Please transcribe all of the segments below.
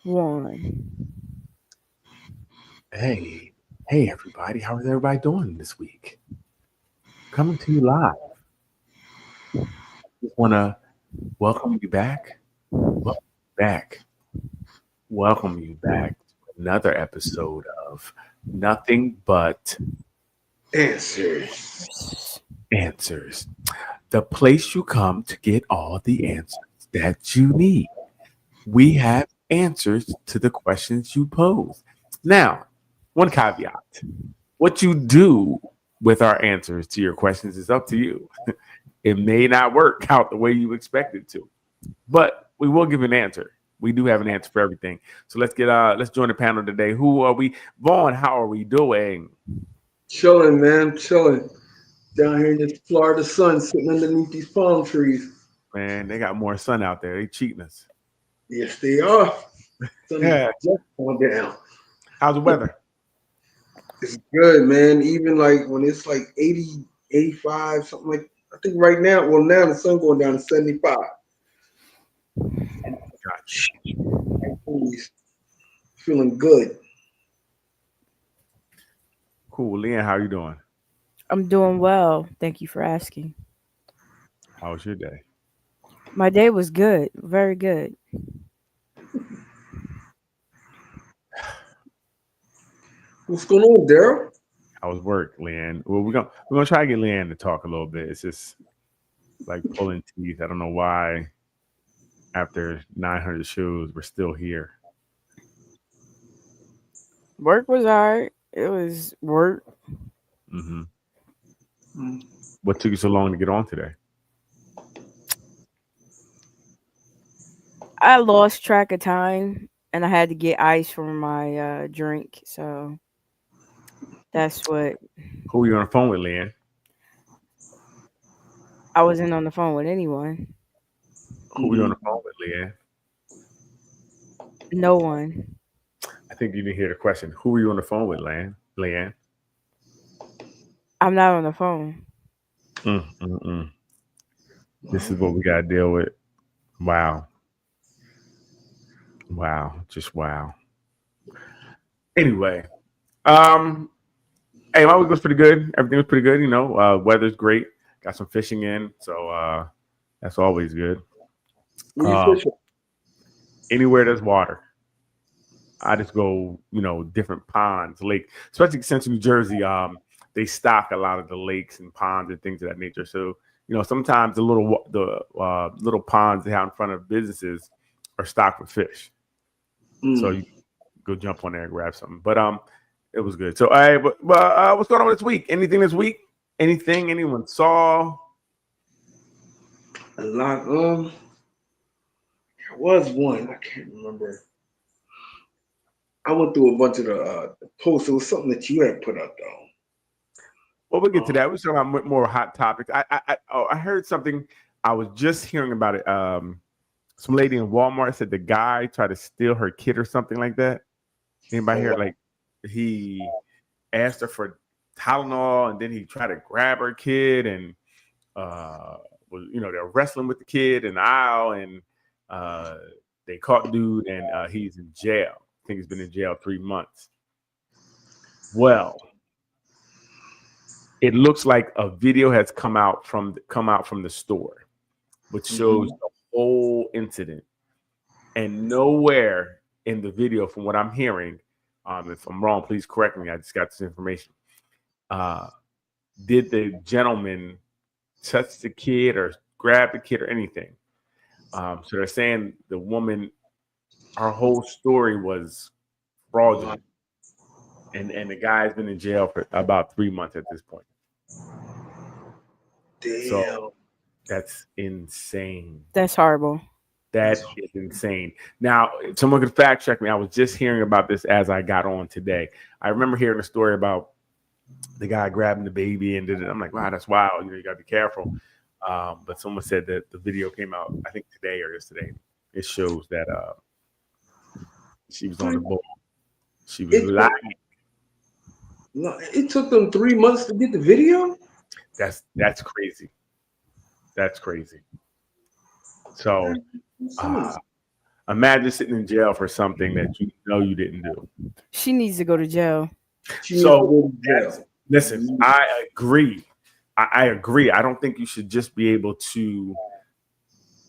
One. Hey, hey everybody, how is everybody doing this week? Coming to you live. Just want to welcome you back, welcome you back, welcome you back to another episode of Nothing But Answers. Answers, the place you come to get all the answers that you need. We have answers to the questions you pose. Now, one caveat: what you do with our answers to your questions is up to you. It may not work out the way you expect it to, but we will give an answer. We do have an answer for everything. So let's join the panel today. Who are we? Vaughn, how are we doing? Chilling, man. Chilling. Down here in this Florida sun, sitting underneath these palm trees. Man, they got more sun out there. They cheating us. Yes, they are. Sun is Yeah. just going down. How's the weather? It's good, man. Even like when it's like 80, 85, something like I think right now, well now the sun going down to 75. Gotcha. He's feeling good. Cool. Leanne, how you doing? I'm doing well. Thank you for asking. How was your day? My day was good. Very good. What's going on, Daryl? How was work, Leanne? Well, we're gonna try to get Leanne to talk a little bit. It's just like pulling teeth. I don't know why after 900 shows we're still here. Work was alright. It was work. hmm Hmm. What took you so long to get on today? I lost track of time and I had to get ice for my drink. So that's what Who were you on the phone with, Leanne? I wasn't on the phone with anyone. Who were you on the Hmm. phone with, Leanne? No one. I think you didn't hear the question. Who were you on the phone with, Leanne? I'm not on the phone. Mm, mm, mm. This is what we got to deal with. Wow. Wow. Just wow. Anyway, um, hey, my week was pretty good. Everything was pretty good. Weather's great. Got some fishing in, so that's always good. Were you Um, fishing? Anywhere there's water, I just go, different ponds, lake, especially since New Jersey, they stock a lot of the lakes and ponds and things of that nature. So, sometimes the little ponds they have in front of businesses are stocked with fish. So Hmm. you go jump on there and grab something. But it was good. So, all right, but what's going on this week? Anything this week? Anything anyone saw? A lot. There was one. I can't remember. I went through a bunch of the posts. It was something that you had put up Well, we'll get to though. that. We're talking about more hot topics. I heard something. I was just hearing about it. Some lady in Walmart said the guy tried to steal her kid or something like that. Anybody Oh hear wow. like he asked her for Tylenol and then he tried to grab her kid and uh they're wrestling with the kid in the aisle and uh they caught dude and he's in jail. I think he's been in jail 3 months. Well, it looks like a video has come out from the store, which shows Hmm. the whole incident. And nowhere in the video, from what I'm hearing, if I'm wrong, please correct me. I just got this information. Uh, did the gentleman touch the kid or grab the kid or anything? So they're saying the woman, her whole story was Wow. fraudulent, and the guy's been in jail for about 3 months at this point. So Damn. that's insane. That's horrible. That That's is insane. Now, if someone could fact check me, I was just hearing about this as I got on today. I remember hearing a story about the guy grabbing the baby and did it. I'm like, wow, that's wild. You got to be careful. But someone said that the video came out, I think today or yesterday. It shows that she was on the boat. She was it. lying. Took, no, it took them 3 months to get the video. That's crazy. That's crazy. So Some of uh, this. Imagine sitting in jail for something that you know you didn't do. She needs to go to jail. So listen, I agree. I agree. I don't think you should just be able to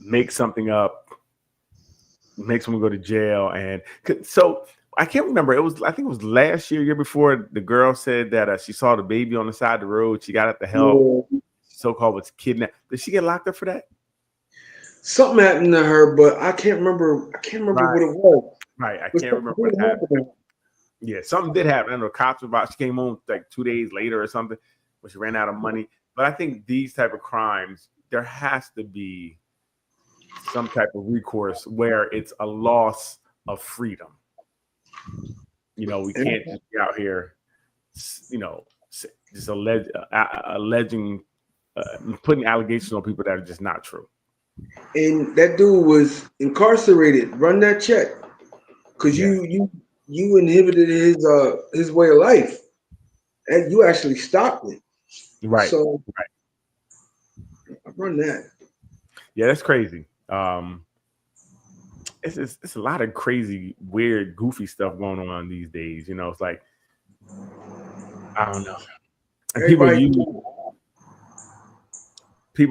make something up, make someone go to jail. And so I can't remember. I think it was last year before, the girl said that she saw the baby on the side of the road. She got up to help. Yeah. So-called was kidnapped. Did she get locked up for that? Something happened to her, but I can't remember. What it was. Right. I can't remember what happened. Yeah, something did happen. I know the cops were about. She came home like 2 days later or something, when she ran out of money. But I think these type of crimes, there has to be some type of recourse where it's a loss of freedom. You know, we can't just be out here, you know, just alleging, putting allegations on people that are just not true. And that dude was incarcerated. Run that check, because you inhibited his way of life, and you actually stopped it. Right. So right. I run that. Yeah, that's crazy. It's a lot of crazy, weird, goofy stuff going on these days. You know, it's like, I don't know. And people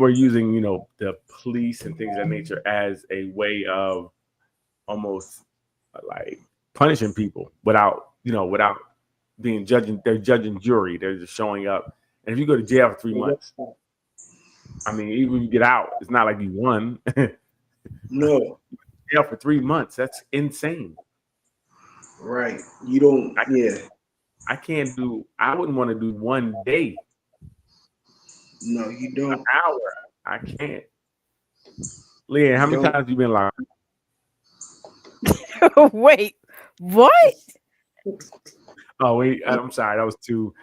are using, you know, the police and things of that nature as a way of almost like punishing people without being judging. They're judging jury. They're just showing up. And if you go to jail for 3 months, I mean, even when you get out, it's not like you won. No. Jail for 3 months. That's insane. Right. You don't. I wouldn't want to do 1 day. No, you don't. An hour. I can't. Leanne, how many times have you been locked? Wait, what? Oh wait, I'm sorry. That was too.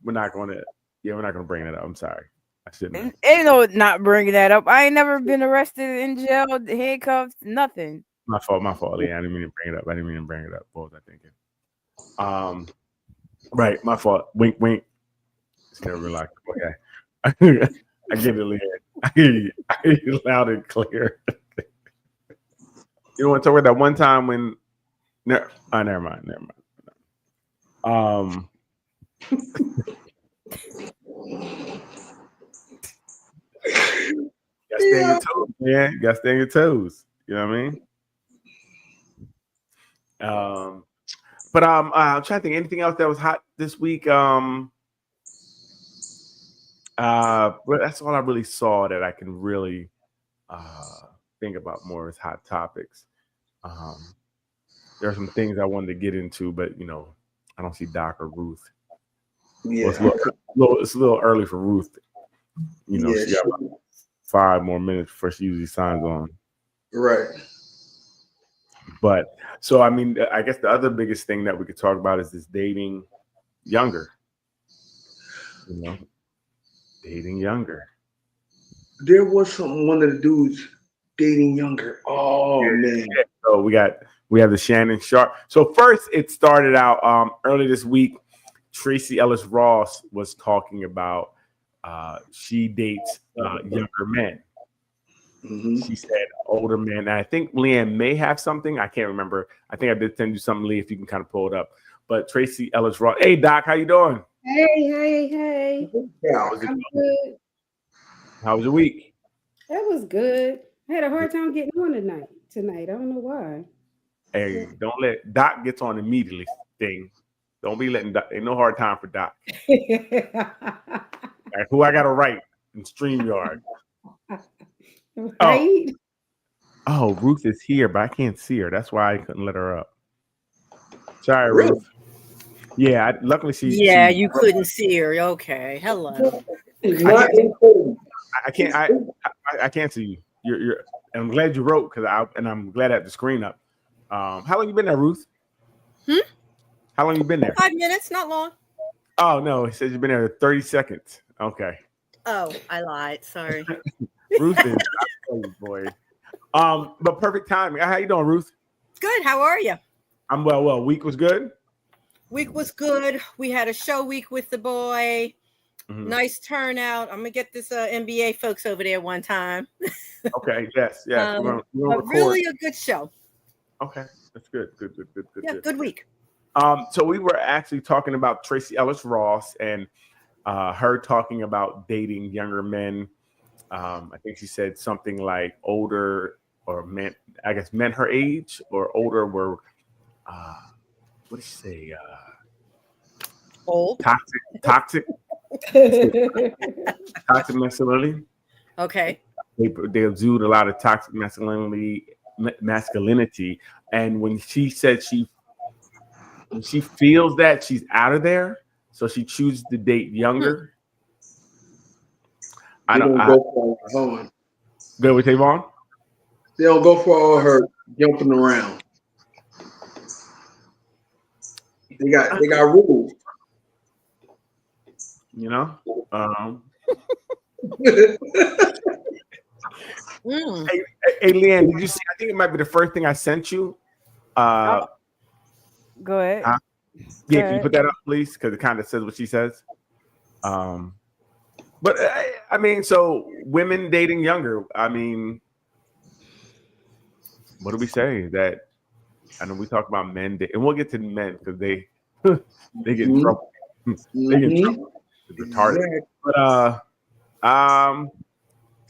We're not going to bring it up. I'm sorry. I shouldn't. Ain't no not bringing that up. I ain't never been arrested, in jail, handcuffed, nothing. My fault. Yeah, I didn't mean to bring it up. What was I thinking? Right, my fault. Wink, wink. It's never been locked. Okay. I get it, Leanne. I hear you loud and clear. You want to talk about that one time when? Never mind. Gotta stay on your toes, man. You gotta stay on your toes. You know what I mean? But I'm trying to think anything else that was hot this week. But that's all I really saw that I can really think about more as hot topics. There are some things I wanted to get into, but you know, I don't see Doc or Ruth. Yeah, well, it's a little early for Ruth. You know, she got about 5 more minutes before she usually signs on. Right. But so, I mean, I guess the other biggest thing that we could talk about is this dating younger. You know, dating younger. There was one of the dudes dating younger. Oh man. Yeah. So we have the Shannon Sharpe. So first, it started out early this week. Tracee Ellis Ross was talking about she dates younger men. Mm-hmm. She said older men. And I think Leanne may have something. I can't remember. I think I did send you something, Lee, if you can kind of pull it up. But Tracee Ellis Ross. Hey, Doc, how you doing? Hey. How was I'm good. How was your week? That was good. I had a hard time getting on tonight. I don't know why. Hey, don't let Doc gets on immediately thing. Don't be letting Doc. Ain't no hard time for Doc. Like, who I got to write in StreamYard? Right? Oh, Ruth is here, but I can't see her. That's why I couldn't let her up. Sorry, Ruth. Yeah, luckily she. Yeah, you couldn't see her. Okay, hello. I can't see you. You're. I'm glad you wrote and I'm glad I have the screen up. How long you been there, Ruth? How long you been there? 5 minutes, not long. Oh no, it says you've been there 30 seconds. Okay. Oh, I lied. Sorry. Ruth is boy. But perfect timing. How you doing, Ruth? Good. How are you? I'm well. Week was good. Week was good. We had a show week with the boy. Mm-hmm. Nice turnout. I'm gonna get this NBA folks over there one time. Okay. Yes. We're gonna really a good show. Okay, that's good. Good. Yeah, good week. So we were actually talking about Tracy Ellis Ross and her talking about dating younger men. I think she said something like older or men, I guess men her age or older were, what did she say? Old. Toxic masculinity. Okay. They exude a lot of toxic masculinity. And when she said she feels that she's out of there, so she chooses to date younger. They don't go for all her. Go with Tavon? They don't go for all her jumping around. They got rules. You know? Hey, Leanne, did you see? I think it might be the first thing I sent you. Go ahead. Yeah, can you put that up, please? Because it kind of says what she says. But I mean, so women dating younger. I mean, what do we say? That I know we talk about men, and we'll get to men because they get in trouble. They get in trouble. It's retarded. But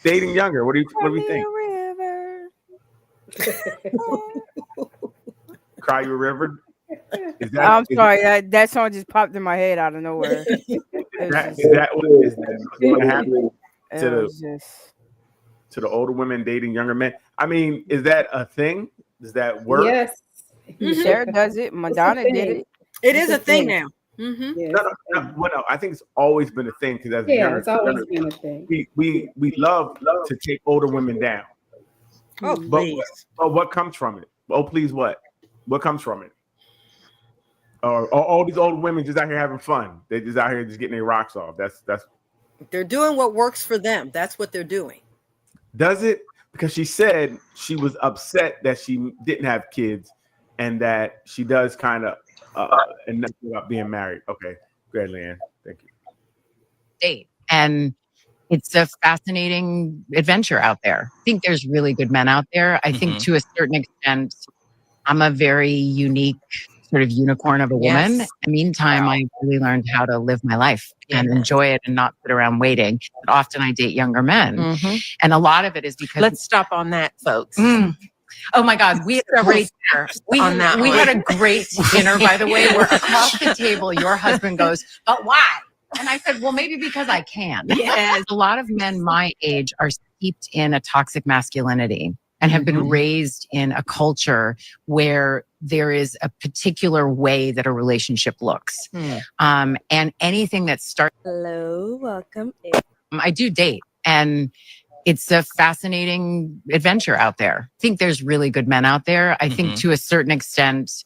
dating younger. What do you think? Cry You a River. I'm sorry, that song just popped in my head out of nowhere. Is that what happened to the older women dating younger men? I mean, is that a thing? Does that work? Yes. Cher does it. Madonna did it. It is a thing now. Mm-hmm. Yes. No. I think it's always been a thing because it's always been a thing. We love to take older women down. Oh, please. But what comes from it? Oh, please, what? What comes from it? Or all these old women just out here having fun. They just out here just getting their rocks off. That's They're doing what works for them. That's what they're doing. Does it? Because she said she was upset that she didn't have kids and that she does kind of and nothing about being married. Okay. Go ahead, Leanne. Thank you. Date. And it's a fascinating adventure out there. I think there's really good men out there. I think to a certain extent, I'm a very unique sort of unicorn of a woman. Yes. In the meantime, I really learned how to live my life and enjoy it and not sit around waiting. But often I date younger men. And a lot of it is because... Let's stop on that, folks. Oh my God, we had a great dinner. We had a great dinner, by the way, where across the table, your husband goes, but why? And I said, well, maybe because I can. Yes. A lot of men my age are steeped in a toxic masculinity and have been raised in a culture where there is a particular way that a relationship looks. And anything that starts... Hello, welcome. I do date, and it's a fascinating adventure out there. I think there's really good men out there. I think to a certain extent,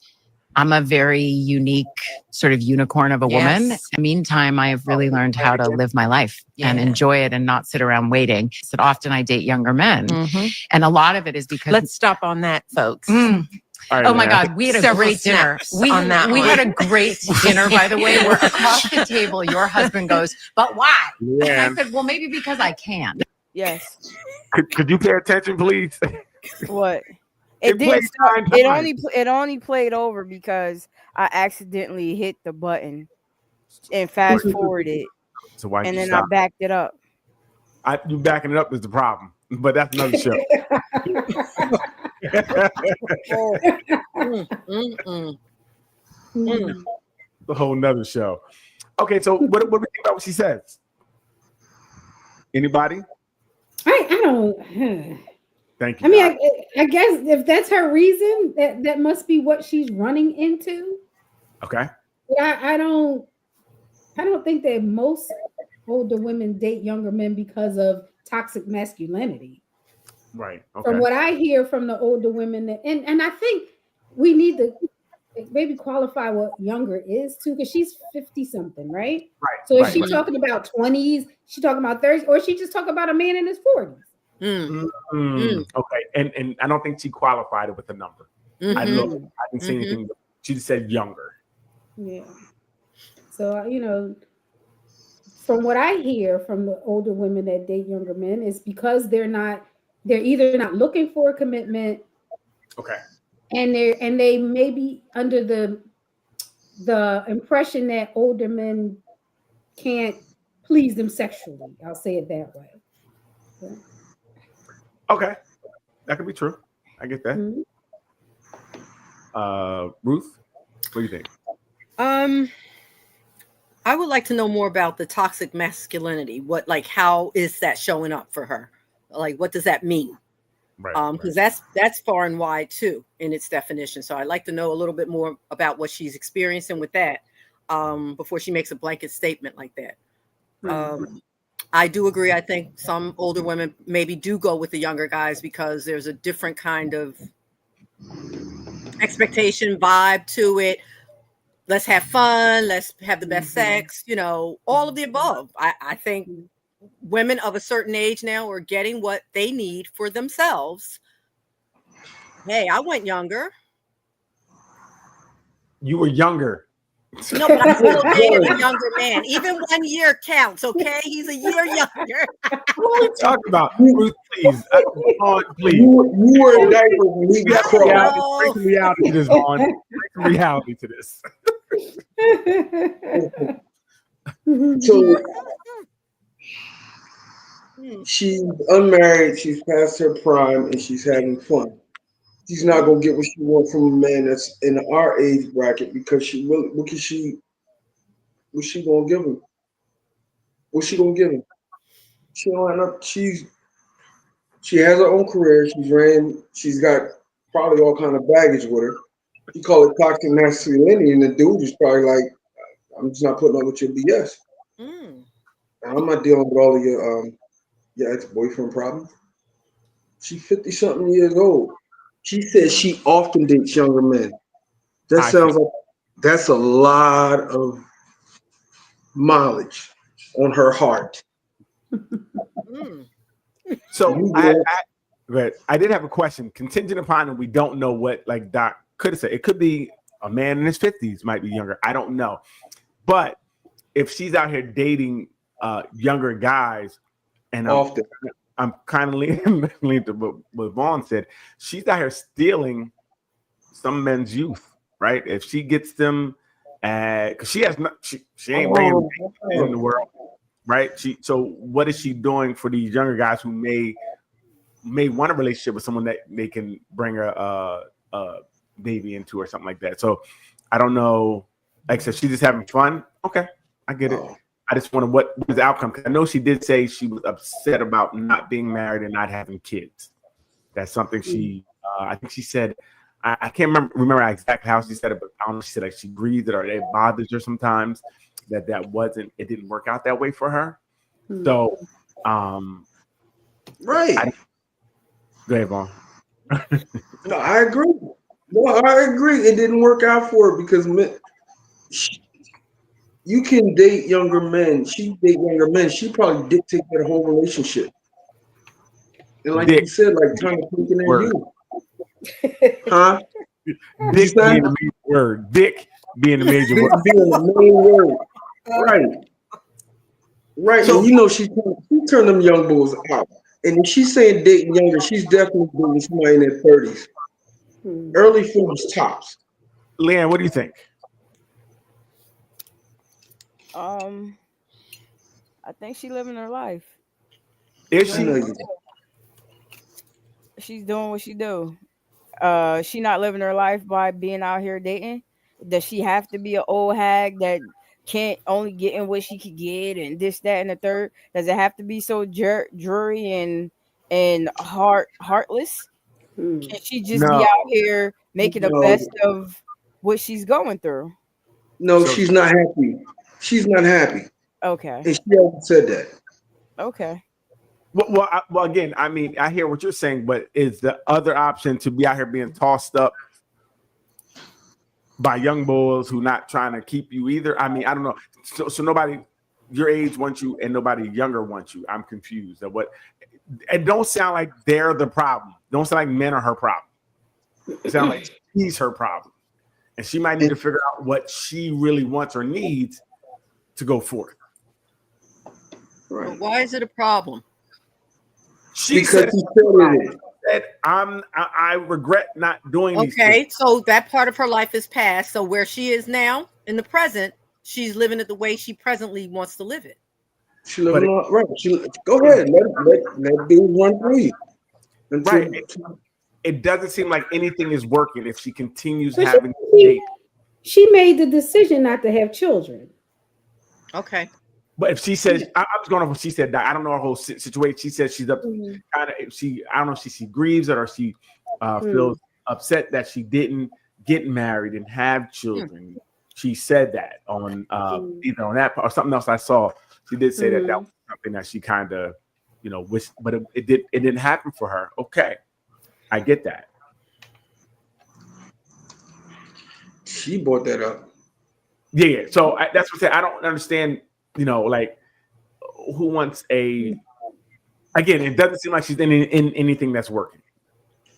I'm a very unique sort of unicorn of a woman. In the meantime, I have really learned how to live my life and enjoy it and not sit around waiting. So often I date younger men. And a lot of it is because... Let's stop on that, folks. Right, oh my God, we had a great dinner. We had a great dinner, by the way, where across the table, your husband goes, but why? And I said, well, maybe because I can. Yes. Could you pay attention, please? What? It only played over because I accidentally hit the button and fast forwarded. So why? And then I backed it up. You backing it up is the problem, but that's another show. The whole nother show. Okay, so what do we think about what she says? Anybody? I don't. Thank you. I mean, I guess if that's her reason, that must be what she's running into. Okay. But I don't think that most older women date younger men because of toxic masculinity. Right. Okay. From what I hear from the older women, and I think we need to maybe qualify what younger is too, because she's 50 something, right? Right. So is she talking about 20s? She talking about 30s, or is she just talking about a man in his 40s? Okay, and I don't think she qualified it with a number. I didn't see anything. She just said younger. Yeah. So from what I hear from the older women that date younger men is because they're either not looking for a commitment. Okay. and they may be under the impression that older men can't please them sexually. I'll say it that way. Yeah. Okay, that could be true. I get that. Mm-hmm. Ruth, what do you think? I would like to know more about the toxic masculinity. How is that showing up for her? Like, what does that mean? Right. Because that's far and wide too in its definition. So I'd like to know a little bit more about what she's experiencing with that before she makes a blanket statement like that. I do agree. I think some older women maybe do go with the younger guys because there's a different kind of expectation vibe to it. Let's have fun. Let's have the best sex, all of the above. I think women of a certain age now are getting what they need for themselves. Hey, I went younger. You were younger. No, but I'm still dating a younger man. Even 1 year counts, okay? He's a year younger. What are we talking about? Ruth, please. Vaughn, please. You were in diapers when he was crawling. Bring some reality to this, Vaughn. Bring some reality to this. So she's unmarried, she's past her prime, and she's having fun. She's not gonna get what she wants from a man that's in our age bracket because what's she gonna give him? What's she gonna give him? She don't have enough. She has her own career. She's got probably all kind of baggage with her. You call it toxic masculinity, and the dude is probably like, I'm just not putting up with your BS. I'm not dealing with all of your ex-boyfriend problems. She's 50-something years old. She says she often dates younger men. That sounds like that's a lot of mileage on her heart. So I did have a question contingent upon, and we don't know what like Doc could have said. It could be a man in his 50s, might be younger. I don't know. But if she's out here dating younger guys, and often. I'm kind of leaning to what Vaughn said. She's out here stealing some men's youth, right? If she gets them, because she has not, she ain't bringing in the world, right? So what is she doing for these younger guys who may want a relationship with someone that they can bring a baby into or something like that? So I don't know. Like I said, she's just having fun. Okay, I get it. I just wonder what was the outcome. Because I know she did say she was upset about not being married and not having kids. That's something she, I think she said, I can't remember exactly how she said it, but I don't know. She said like she breathed it or it bothers her sometimes it didn't work out that way for her. So, right. Go ahead, Vaughn. No, I agree. It didn't work out for her because you can date younger men. She date younger men. She probably dictated the whole relationship. And like you said, like kind of thinking in you. Huh? Dick being the major word. Dick being the major word. Being the main word. Right. Right. So, and she turned them young bulls out. And if she's saying dating younger, she's definitely dating somebody in their 30s. Early 40s tops. Leanne, what do you think? I think she's living her life. Is she? She's doing what she do. She not living her life by being out here dating. Does she have to be an old hag that can't only get in what she could get and this, that, and the third? Does it have to be so dreary and heartless? Can she just be out here making the best of what she's going through? No, she's not happy. She's not happy. Okay. And she hasn't said that. Okay. Well, again, I mean, I hear what you're saying, but is the other option to be out here being tossed up by young bulls who not trying to keep you either? I mean, I don't know. So nobody your age wants you and nobody younger wants you. I'm confused at what. It don't sound like they're the problem. Don't sound like men are her problem. It sounds like he's her problem, and she might need to figure out what she really wants or needs to go forth. Right. But why is it a problem? She said it is. said, I regret not doing these Okay, things. so that part of her life is past. So where she is now in the present, she's living it the way she presently wants to live it. She living on right. Go ahead. Let dude run through you. Right. It doesn't seem like anything is working if she continues But having she- date. She made the decision not to have children. Okay. But if she says, I was going off what she said. I don't know her whole situation. She said she's up. Mhm. Kind of. I don't know if she grieves it or she feels upset that she didn't get married and have children. She said that on either on that or something else I saw. She did say that was something that she kind of, wished, but it didn't happen for her. Okay, I get that. She brought that up. Yeah. So that's what I said. I don't understand. Like who wants a? Again, it doesn't seem like she's in anything that's working.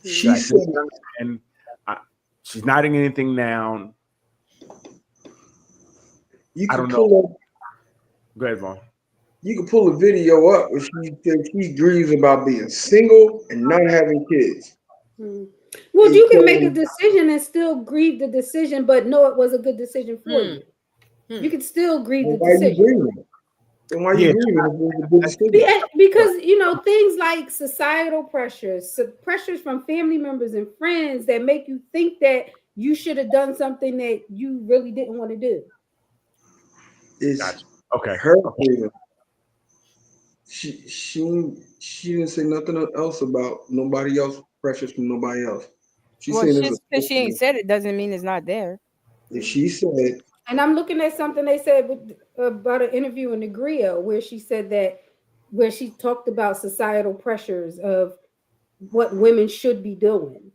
She said, and she's not in anything down. I don't know. Go ahead, Vaughn. You can pull a video up where she said she grieves about being single and not having kids. Well, you can make a decision and still grieve the decision, but know it was a good decision for you. You can still grieve the decision. Then why are you grieving? If it was a good decision? Because things like societal pressures from family members and friends that make you think that you should have done something that you really didn't want to do. It's okay. Her grieving. She didn't say nothing else about nobody else, pressures from nobody else. Just because she ain't said it doesn't mean it's not there. If she said, and I'm looking at something they said about an interview in the Griot where she said that, where she talked about societal pressures of what women should be doing.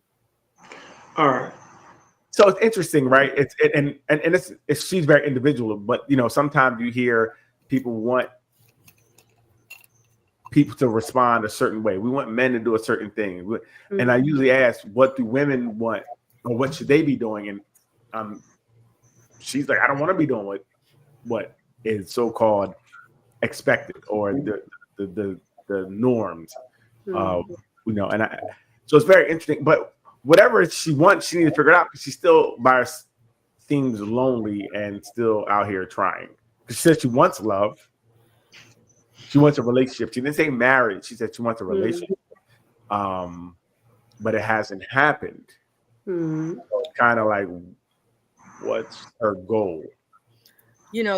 All right. So it's interesting, right? It's she's very individual, but sometimes you hear people want people to respond a certain way. We want men to do a certain thing, and I usually ask, "What do women want, or what should they be doing?" And she's like, "I don't want to be doing what is so-called expected or the norms." So it's very interesting, but. Whatever she wants, she needs to figure it out because she still seems lonely and still out here trying. She said she wants love. She wants a relationship. She didn't say marriage. She said she wants a relationship. But it hasn't happened. So it's kind of like, what's her goal?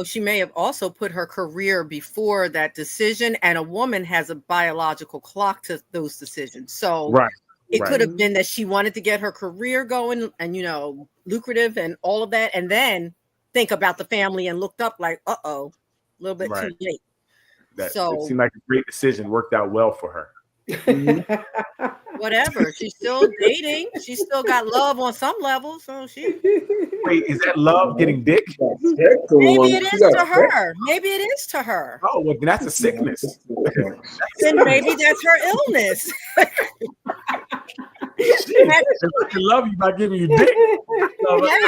She may have also put her career before that decision, and a woman has a biological clock to those decisions. So right. It could have been that she wanted to get her career going and, lucrative and all of that. And then think about the family and looked up like, a little bit too late. It seemed like a great decision, worked out well for her. Whatever. She's still dating. She's still got love on some level. So Wait, is that love getting dick? Maybe it is to her. Maybe it is to her. Oh, well, that's a sickness. Then maybe that's her illness. I love you by giving you dick.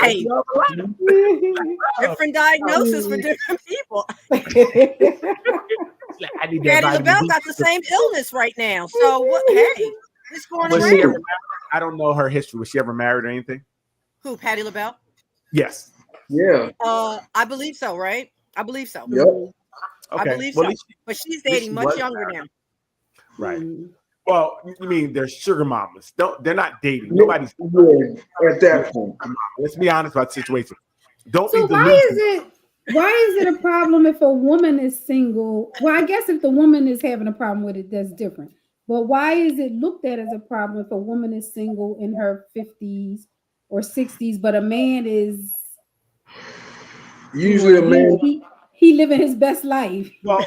Hey, different diagnosis for different people. Patty LaBelle got the same illness right now. So what? Hey, what's going on? I don't know her history. Was she ever married or anything? Who? Patty LaBelle? Yes. Yeah. I believe so. Right? I believe so. Yep. Okay. I believe so. But she's dating much younger now. Right. Well, you mean they're sugar mamas? They're not dating. Nobody's at that point. Let's be honest about the situation. So why is it a problem if a woman is single? Well, I guess if the woman is having a problem with it, that's different. But why is it looked at as a problem if a woman is single in her 50s or 60s, but a man is usually a man he living his best life? Well,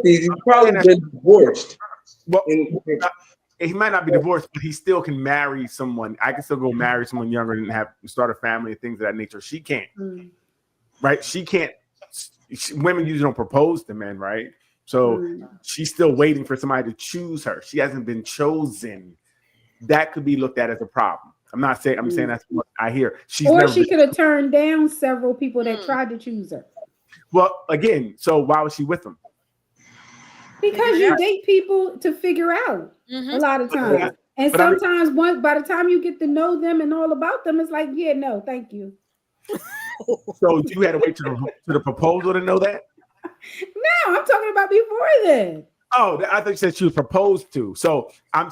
he's probably been divorced. Well, he might not be divorced, but he still can marry someone. I can still go marry someone younger and start a family and things of that nature. She can't, right? She can't. Women usually don't propose to men, right? So she's still waiting for somebody to choose her. She hasn't been chosen. That could be looked at as a problem. I'm not saying. I'm saying that's what I hear. She could have turned down several people that tried to choose her. Well, again, so why was she with them? Because you date people to figure out a lot of times. And sometimes by the time you get to know them and all about them, it's like, yeah, no, thank you. So you had to wait to the proposal to know that? No, I'm talking about before then. Oh, I thought you said she was proposed to. So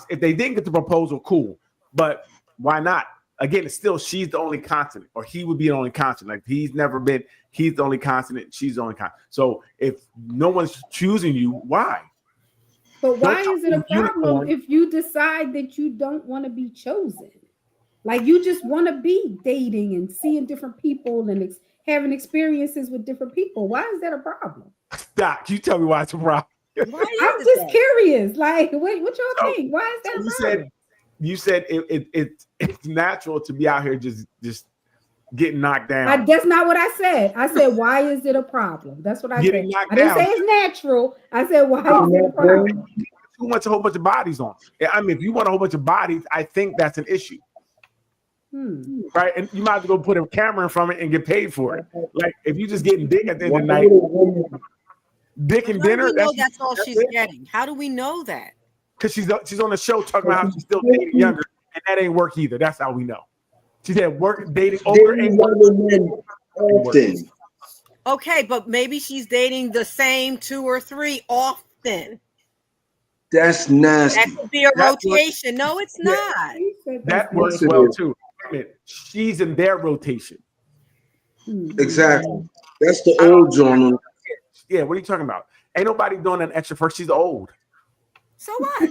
if they didn't get the proposal, cool. But why not? Again, it's still she's the only constant, or he would be the only constant. Like he's the only constant, she's the only constant. So if no one's choosing you, why? But why is it a problem if you decide that you don't want to be chosen? Like you just want to be dating and seeing different people and having experiences with different people. Why is that a problem? Doc, you tell me why it's a problem. I'm just curious. Like, what y'all think? Why is that a problem? You said it's natural to be out here just getting knocked down. That's not what I said. I said, why is it a problem? That's what I said. I didn't say it's natural. I said, why is it a problem? Who wants a whole bunch of bodies on? I mean, if you want a whole bunch of bodies, I think that's an issue. Right? And you might have to go put a camera in front of it and get paid for it. Like, if you just getting dick at the end of the night, dick and dinner. That's all she's getting. How do we know that? Because she's on the show talking about how she's still dating younger, and that ain't work either. That's how we know. She said dating older and younger men often. Okay, but maybe she's dating the same 2 or 3 often. That's nasty. That could be a rotation. No, it's not. That works well too. She's in their rotation. Exactly. That's the old genre. Yeah, what are you talking about? Ain't nobody doing an extra first. She's old. So what?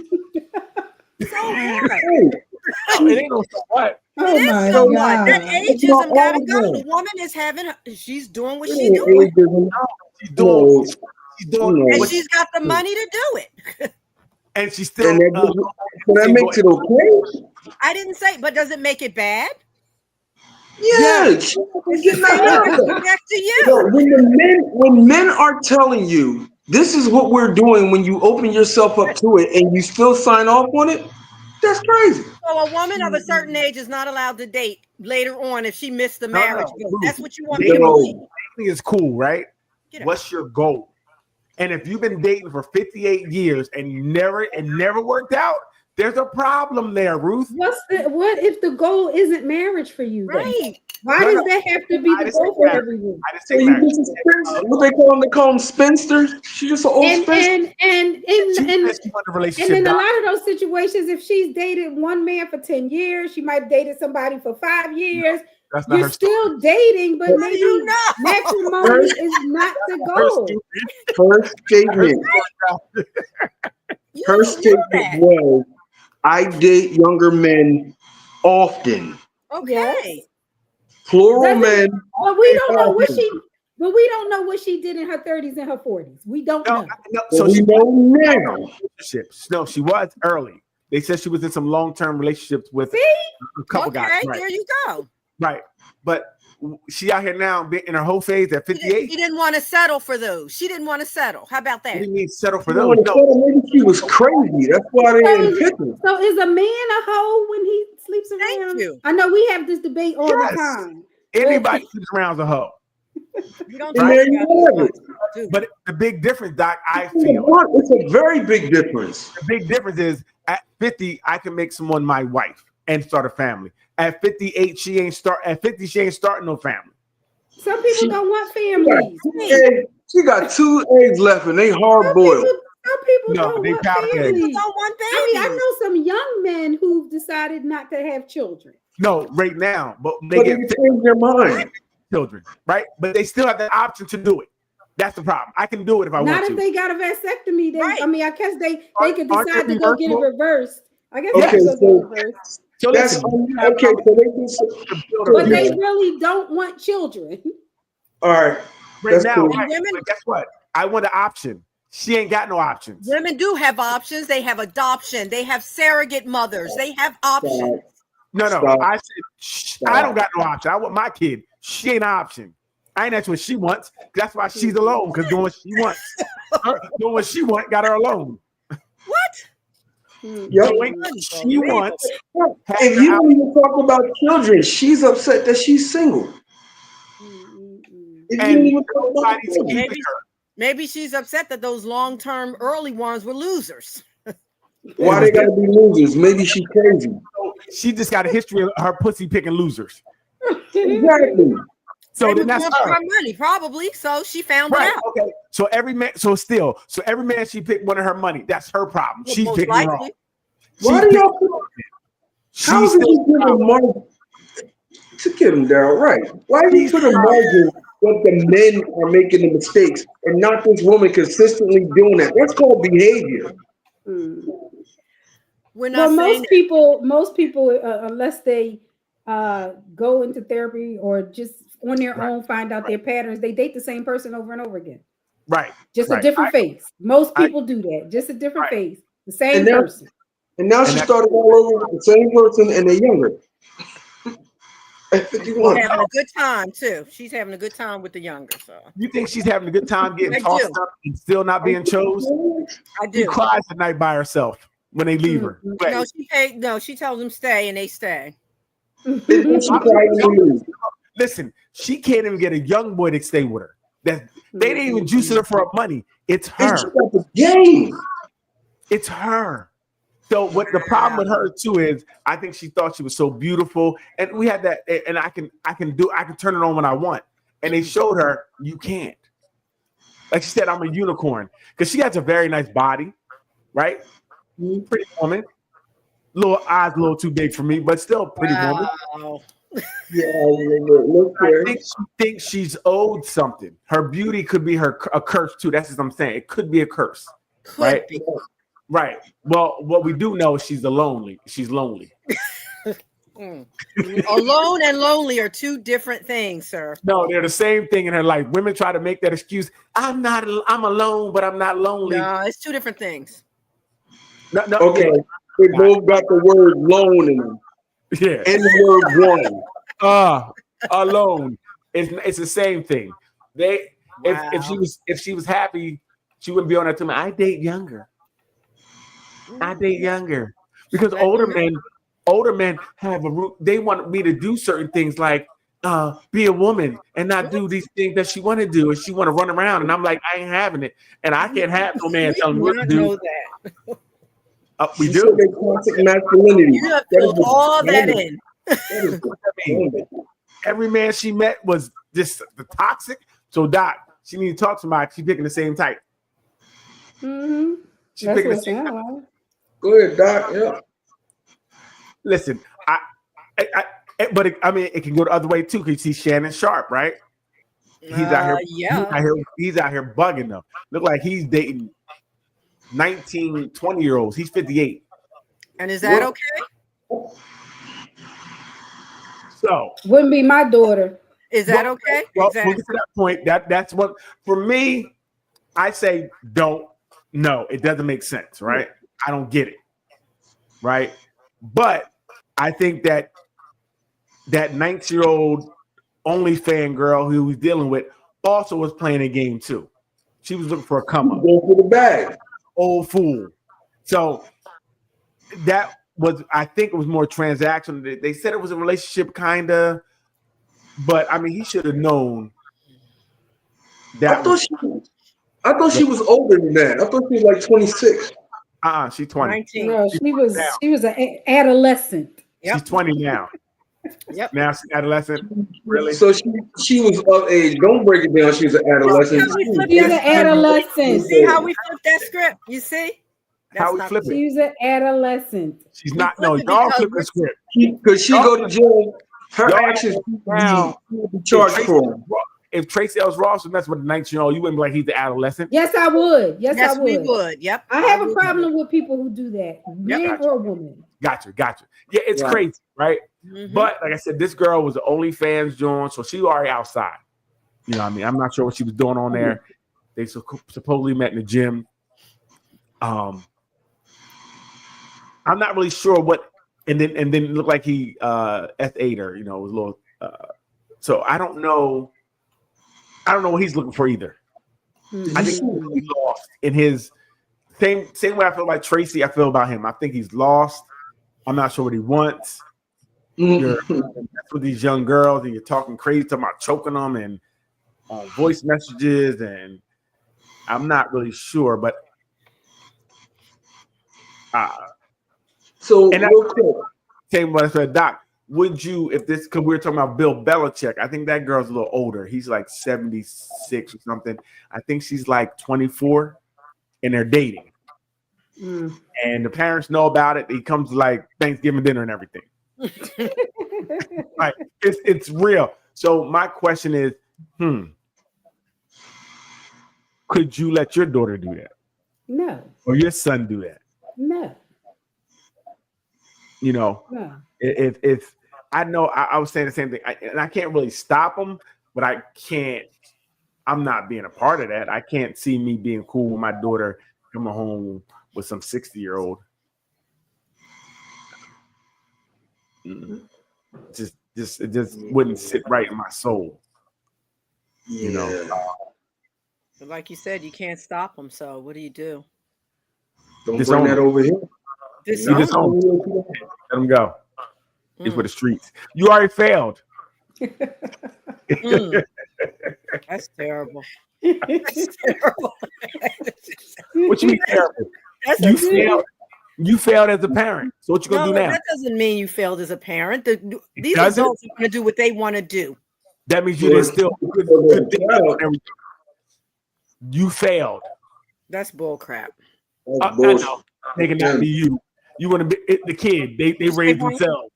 So what? It ain't no so what. Oh it is so what. That ageism gotta go. The woman is she's doing what she's doing. She's doing and she's got the money to do it. And she's still that makes it okay. I didn't say, but does it make it bad? Yeah. Back to you. No, when men are telling you this is what we're doing, when you open yourself up to it and you still sign off on it, that's crazy. So a woman of a certain age is not allowed to date later on if she missed the marriage. That's what you want me to believe. Dating is cool, right? What's your goal? And if you've been dating for 58 years and never worked out, there's a problem there, Ruth. What if the goal isn't marriage for you? Then? Right. Why does that have to be the goal for everyone? I didn't say marriage. What they call them spinsters? She's just an old spinster. And in a lot of those situations, if she's dated one man for 10 years, she might have dated somebody for 5 years. You're still dating, but maybe matrimony is not the goal. Her statement was, I date younger men often. Okay. Plural men. But we don't know what she. But we don't know what she did in her 30s and her 40s. We don't know. So we know now. No, she was early. They said she was in some long-term relationships with a couple guys. Right. There you go. Right. But she out here now in her whole phase at 58. She didn't want to settle for those. She didn't want to settle. How about that? What do you mean settle for those? Maybe she was crazy. That's why they didn't pick her. So is a man a hoe when he sleeps around? Thank you. I know we have this debate all the time. Anybody sleeps around a hoe. You don't talk but the big difference, Doc, I feel it's a very big difference. The big difference is at 50, I can make someone my wife and start a family. At 58, she ain't starting no family. Some people don't want families. She got 2 eggs left and they hard boiled. Some people don't want families. People don't want babies. I mean, I know some young men who've decided not to have children. No, right now, but they change their mind. Children, right? But they still have the option to do it. That's the problem. I can do it if I want to. Not if they got a vasectomy. I mean, I guess they could decide to go get it reversed. I guess okay, they go get it reversed. So that's okay. So they can, but they really don't want children. All right. Right now, but guess what? I want an option. She ain't got no options. Women do have options. They have adoption. They have surrogate mothers. They have options. No. I said I don't got no option. I want my kid. She ain't an option. I ain't that's what she wants. That's why she's alone. Because doing what she wants. Doing what she wants got her alone. What? Doing what she wants. If you don't even talk about children, she's upset that she's single. And nobody's keeping her. Maybe she's upset that those long-term early ones were losers. Why they gotta be losers? Maybe she's crazy. She just got a history of her pussy picking losers. Exactly. So They then was that's going for her. her money, probably. So she found Right. it out. Okay. So every man she picked one of her money. That's her problem. She's Most picking likely. wrong. Why do y'all put how She's did you still give a margin to get him down? Right. Why do you put a margin that the men are making the mistakes and not this woman consistently doing that? That's called behavior. We're not Well, saying most people, unless they go into therapy or just on their own find out their patterns, they date the same person over and over again. right. Just Right. a different face. Most people do that. Just a different face. The same And now- person. And now she that- started all over with the same person and they're younger. At she's 51. having a good time too. She's having a good time with the younger. So You think she's having a good time getting I tossed do. up and still not being chose? I She do. cries at night by herself when they leave her. No, she tells them stay and they stay. And then she cried in the news. Listen, she can't even get a young boy to stay with her. They didn't even juice her for her money. It's And she her. got the game. It's her. So what the problem with her too is I think she thought she was so beautiful. And we had that, and I can turn it on when I want. And they showed her you can't. Like she said, I'm a unicorn. Because she has a very nice body, right? Pretty woman. Little eyes a little too big for me, but still a pretty woman. Wow. Yeah, look I here. think she thinks she's owed something. Her beauty could be a curse too. That's what I'm saying. It could be a curse. Could Right? be. Right. Well, what we do know is she's lonely. She's lonely. Alone and lonely are two different things, sir. No, they're the same thing in her life. Women try to make that excuse. I'm alone, but I'm not lonely. No, it's two different things. No, Okay. They both got the word lone in them. Yeah. And the word one. Alone. It's the same thing. If she was happy, she wouldn't be on that to me. I date younger. Because older men have a root. They want me to do certain things like be a woman and not do these things that she want to do, and she want to run around, and I'm like, I ain't having it, and I can't have no man telling me what to do. Know that. We You do. said they toxic masculinity. You have That filled is all that the- in. that is the- Every man she met was just the toxic. So Doc, she need to talk to somebody. She picking the same type. Mm-hmm. She That's picking what the it same sounds type. like. Go ahead, Doc. Yeah. Listen, it can go the other way too. Cause you see Shannon Sharp, right? He's out here. Yeah. He's out here bugging them. Look like he's dating 19, 20-year-olds. He's 58. And is that okay? So Wouldn't be my daughter. Is that okay? Well, Exactly. we'll get to that point. That's what for me. I say don't. No, it doesn't make sense, right? I don't get it, right? But I think that 19-year-old OnlyFans girl who was dealing with also was playing a game too. She was looking for a come up. Go for the bag. Old fool. So that was, I think it was more transactional. They said it was a relationship, kinda, but I mean, he should have known that. I thought she was older than that. I thought she was like 26. She's 20. 19. No, she was an adolescent. Yep. She's 20 now. Yep. Now she's adolescent. Really? So she was of age. Don't break it down. She was an adolescent. She's an adolescent. See how we flipped that script? You see? How we not flip it? She's an adolescent. She's not. No, flip it y'all because flip the script. Because she go to jail. Her Y'all actions now. be charged for. If Tracy Ellis Ross was messing with a 19-year-old, you wouldn't be like he's the adolescent. Yes, I would. Yes, Yes, I we would. would. Yep. I have a problem with people who do that, man or woman. Gotcha. Yeah, it's Right. crazy, right? Mhm. But like I said, this girl was the OnlyFans joint, so she was already outside. You know what I mean? I'm not sure what she was doing on there. They supposedly met in the gym. I'm not really sure what, and then it looked like he F8 her, you know, it was a little. So I don't know what he's looking for either. I think he's lost in his same way I feel like Tracy. I feel about him. I think he's lost. I'm not sure what he wants. You're with these young girls and you're talking crazy, talking about choking them and voice messages, and I'm not really sure, but So and real quick, same what I said, Doc. Would you, if this, because we were talking about Bill Belichick, I think that girl's a little older. He's like 76 or something. I think she's like 24, and they're dating. Mm. And the parents know about it. He comes to like Thanksgiving dinner and everything. Like it's real. So my question is, could you let your daughter do that? No, Or your son do that? no, You know, no. if I know I was saying the same thing, and I can't really stop them, but I can't. I'm not being a part of that. I can't see me being cool with my daughter coming home with some 60-year-old. It just wouldn't sit right in my soul. yeah. You know, But like you said, you can't stop them. So what do you do? Don't Disown bring that them. over here. Disown You disown them. Let them go. It's for the streets. You already failed. That's terrible. That's terrible. What you mean terrible? You failed. You failed as a parent. So what you gonna do now? That doesn't mean you failed as a parent. These doesn't? adults are going to do what they want to do. That means you didn't still good things on everything. You failed. That's bull crap. I know. Taking that to you. You want to be the kid. They raise themselves.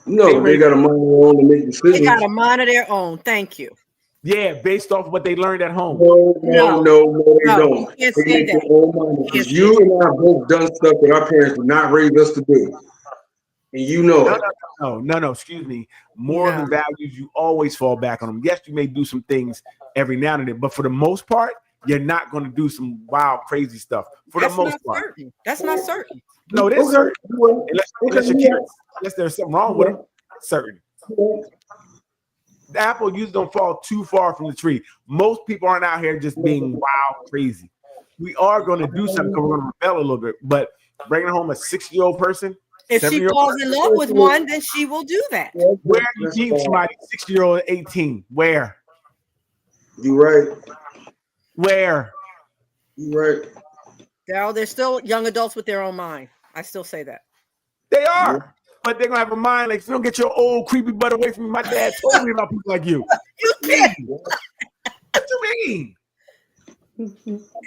No, they got a mind of their own to make decisions. They got a mind of their own. Thank you. Yeah, based off of what they learned at home. No, they don't. You can't They say make that. their own mind. Because you and I both done stuff that our parents did not raise us to do. And you know it. No, excuse me. Morals and values, you always fall back on them. Yes, you may do some things every now and then, but for the most part, you're not going to do some wild, crazy stuff. For the most part. Certain. That's not certain. No, it is certain. Unless there's something wrong with them. Certain. The apple usually don't fall too far from the tree. Most people aren't out here just being wild, crazy. We are going to do something because we're going to rebel a little bit, but bringing home a 6-year-old person, if she falls in love with one, then she will do that. Where are you seeing somebody 60-year-old, 18? Where? You right. Where? You right. Daryl, they're still young adults with their own mind. I still say that. They are. But they're going to have a mind like, don't get your old creepy butt away from me. My dad told me about people like you. You can't. What you mean?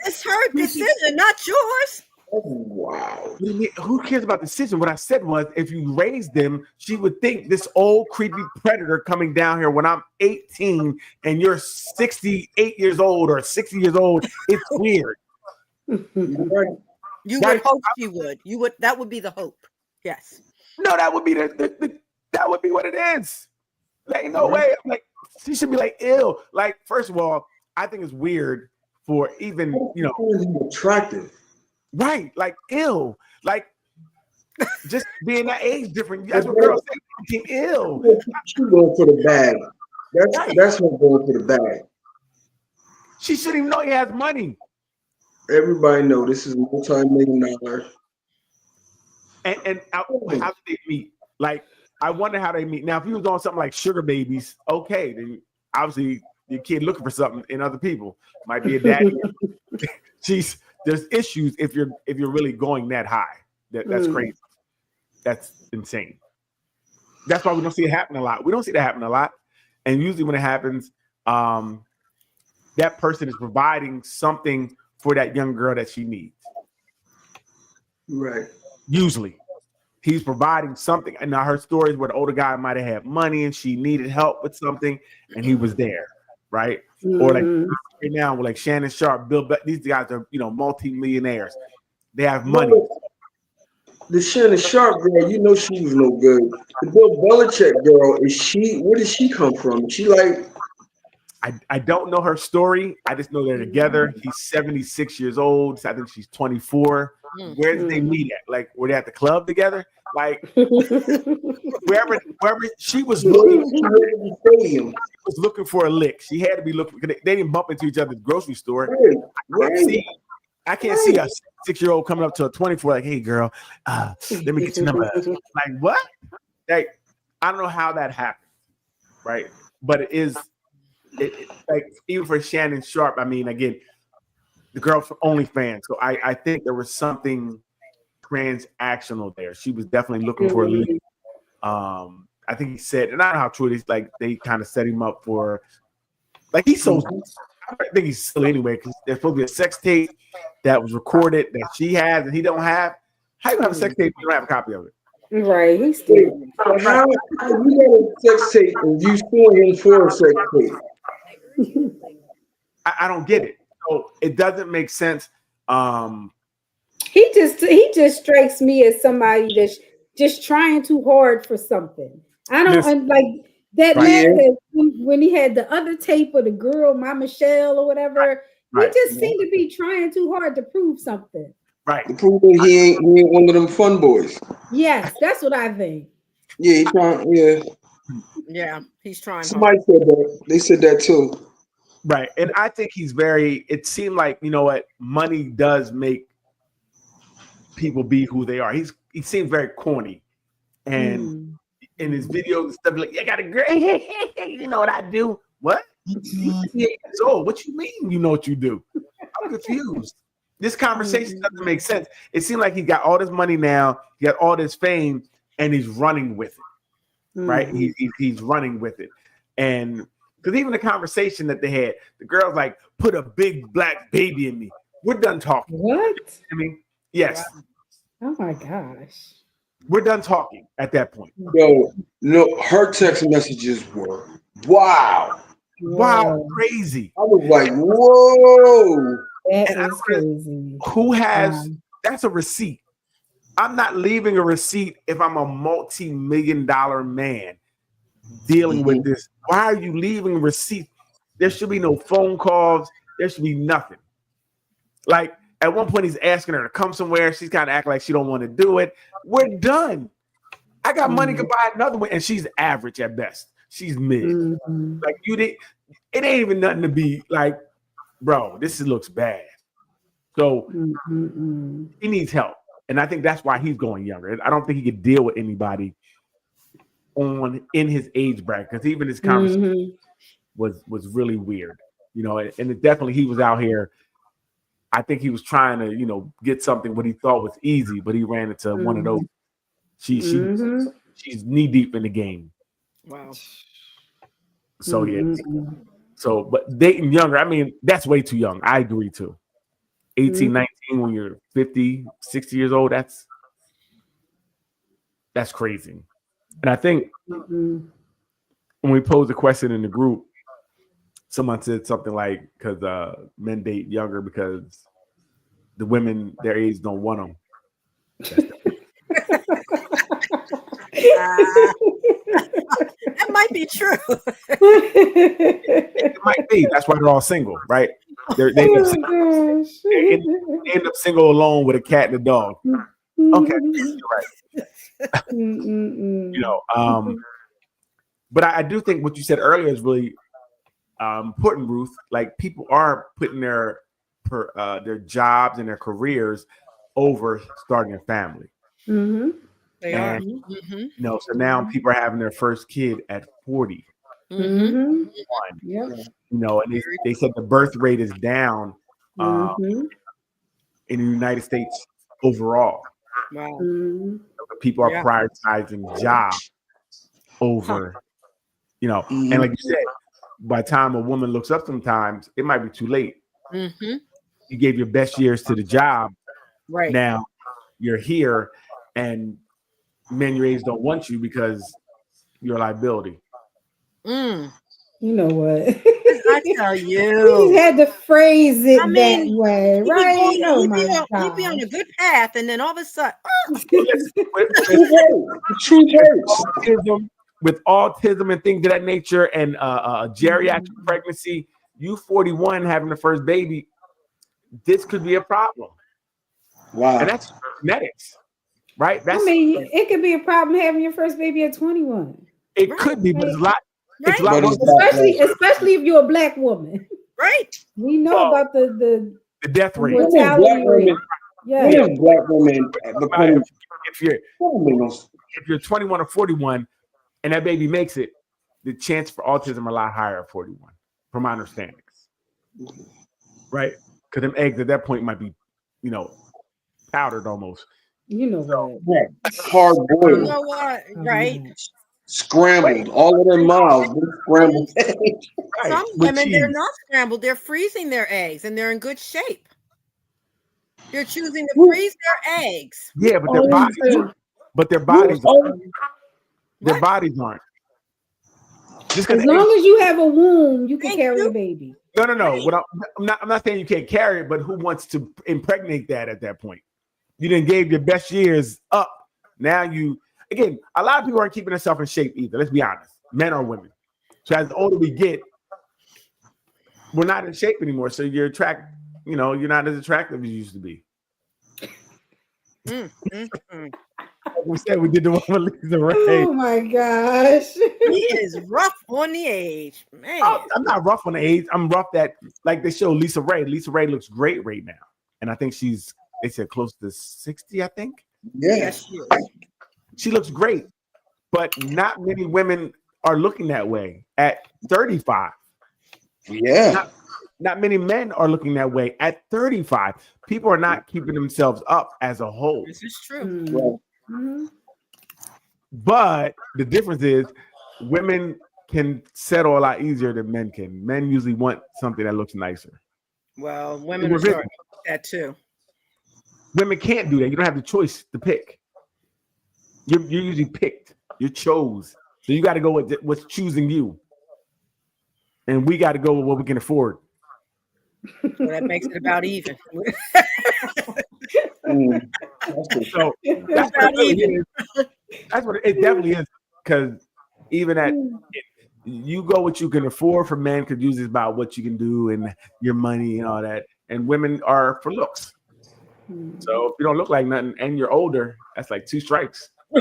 It's her decision, not yours. Oh, wow. Who cares about the decision? What I said was, if you raised them, she would think this old creepy predator coming down here when I'm 18 and you're 68 years old or 60 years old. It's weird. You would hope she would. You would. That would be the hope. Yes. No, that would be that would be what it is. Like, no way. I'm like, she should be like ill. Like, first of all, I think it's weird for even attractive. Right, like ill, like just being that age different. That's what girls say. Ill. She's going for the bag. That's what going for the bag. She shouldn't even know he has money. Everybody know this is multi-million-dollar. And how did they meet? Like, I wonder how they meet. Now, if he was on something like Sugar Babies, okay, then obviously your kid looking for something in other people. Might be a daddy. There's issues if you're really going that high. That's crazy. That's insane. That's why we don't see it happen a lot. We don't see that happen a lot. And usually when it happens, that person is providing something for that young girl that she needs. Right. Usually. He's providing something. And I heard stories where the older guy might have had money and she needed help with something and he was there. Right. Or like right now, like Shannon Sharp, these guys are, multi-millionaires. They have money. The Shannon Sharp girl, she was no good. The Bill Belichick girl, where did she come from? She like, I don't know her story. I just know they're together. He's 76 years old. So I think she's 24. Where did they meet at? Like, were they at the club together? Like, wherever she was looking for a lick. She had to be looking. They didn't bump into each other at the grocery store. I can't see a 6-year-old coming up to a 24 like, hey, girl, let me get your number. Like, what? Like, I don't know how that happened, right? But it is, like, even for Shannon Sharp, I mean, again, the girl from OnlyFans. So I think there was something transactional there. She was definitely looking for a lead. I think he said, and I don't know how true it is, like they kind of set him up for, like he's so, I think he's silly anyway, because there's supposed to be a sex tape that was recorded that she has and he don't have. How you have a sex tape if you don't have a copy of it? Right. He's still. So how you got a sex tape and you suing him for a sex tape? I don't get it. So it doesn't make sense. He just strikes me as somebody that's just trying too hard for something. I don't like that man that when he had the other tape of the girl, my Michelle or whatever. He just seemed to be trying too hard to prove something. Right. To prove that he ain't one of them fun boys. Yes, that's what I think. Yeah, he's trying. Yeah, he's trying. Somebody said that. They said that too. Right. And I think he's very, it seemed like, you know what, money does make people be who they are. He seems very corny. And in his videos and stuff, like, I got a great, you know what I do? What? So what you mean you know what you do? I'm confused. This conversation doesn't make sense. It seemed like he got all this money now, he got all this fame, and he's running with it. Right? He's running with it. And because even the conversation that they had, the girl's like, put a big black baby in me. We're done talking. What? I mean, yes. Oh my gosh. We're done talking at that point. Yo, no, her text messages were wow, crazy. I was like, whoa. That is crazy. Who has that's a receipt. I'm not leaving a receipt if I'm a multi-million-dollar man dealing with this. Why are you leaving a receipt? There should be no phone calls. There should be nothing. Like at one point, he's asking her to come somewhere. She's kind of acting like she don't want to do it. We're done. I got money to buy another one, and she's average at best. She's mid. Like you did. It ain't even nothing to be like, bro. This looks bad. So he needs help, and I think that's why he's going younger. I don't think he could deal with anybody in his age bracket, because even his conversation was really weird, you know. And it definitely he was out here. I think he was trying to, you know, get something what he thought was easy, but he ran into one of those. She's knee deep in the game. Wow. So yeah. So, but dating younger, I mean, that's way too young. I agree too. 18, 19 when you're 50, 60 years old, that's crazy. And I think when we posed the question in the group, someone said something like, because men date younger because the women their age don't want them. That might be true. It might be. That's why they're all single, right? They end up single alone with a cat and a dog. Okay, you're right. You know, but I do think what you said earlier is really important, Ruth. Like people are putting their jobs and their careers over starting a family. They are. You know, so now people are having their first kid at 40. Yep. You know, and they said the birth rate is down in the United States overall. Wow. People are prioritizing jobs over, you know, and like you said, by the time a woman looks up sometimes, it might be too late. You gave your best years to the job. Right. Now you're here and men your age don't want you because you're a liability. You know what? I tell you. He had to phrase it that way, right? He'd be on a good path, and then all of a sudden, with autism and things of that nature, and geriatric pregnancy, you 41 having the first baby, this could be a problem. Wow. And that's genetics, right? I mean, it could be a problem having your first baby at 21. It could be, but it's a lot. Right. It's a lot especially if you're a black woman. Right. We know about the death rate. Mortality rate. Yeah. Black women if you're 21 or 41 and that baby makes it, the chance for autism are a lot higher at 41, from my understandings. Right. because them eggs at that point might be, powdered almost. You know what? Yeah. Hard You boiled, know what? Right. scrambled, all of them miles, scrambled. Right. Some with women, they're cheese. not scrambled. They're freezing their eggs and they're in good shape. They're choosing to freeze their eggs. Yeah, but their bodies aren't. Just As long as you have a womb, you can Thank carry you. a baby. No. What I'm not saying you can't carry it, but who wants to impregnate that at that point? You didn't gave your best years up. Now again, a lot of people aren't keeping themselves in shape either. Let's be honest, men or women. So as the older we get, we're not in shape anymore. So you're not as attractive as you used to be. Like we said, we did the one with Lisa Ray. Oh my gosh. He is rough on the age, man. I'm not rough on the age. I'm rough that, like they show Lisa Ray. Lisa Ray looks great right now. And I think they said close to 60, I think. Yes. She looks great. But not many women are looking that way at 35. Yeah. Not many men are looking that way at 35. People are not keeping themselves up as a whole. This is true. Well, But the difference is women can settle a lot easier than men can. Men usually want something that looks nicer. Well, women are starting to do that too. Women can't do that. You don't have the choice to pick. You're usually picked. You're chose. So you got to go with what's choosing you. And we got to go with what we can afford. So that makes it about even. So that's what it really is. That's what it definitely is. Because even at you go what you can afford for men, because usually it's about what you can do and your money and all that. And women are for looks. So if you don't look like nothing and you're older, that's like 2 strikes. He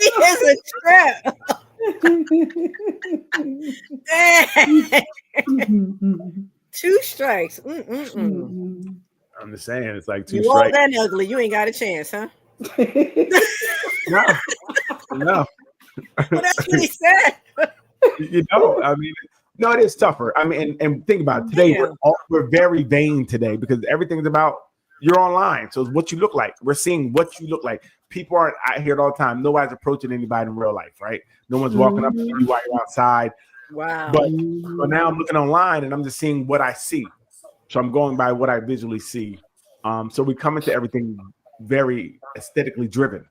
is a trap. Dang. 2 strikes. I'm just saying, it's like 2 You old strikes. and ugly. You ain't got a chance, huh? No. Well, that's what he said. I mean, no, it is tougher. I mean, and think about it. Today, we're very vain today because everything's about you're online. So it's what you look like. We're seeing what you look like. People aren't out here all the time. Nobody's approaching anybody in real life, right? No one's walking up to you while you're outside. Wow. But now I'm looking online and I'm just seeing what I see. So I'm going by what I visually see. So we come into everything very aesthetically driven.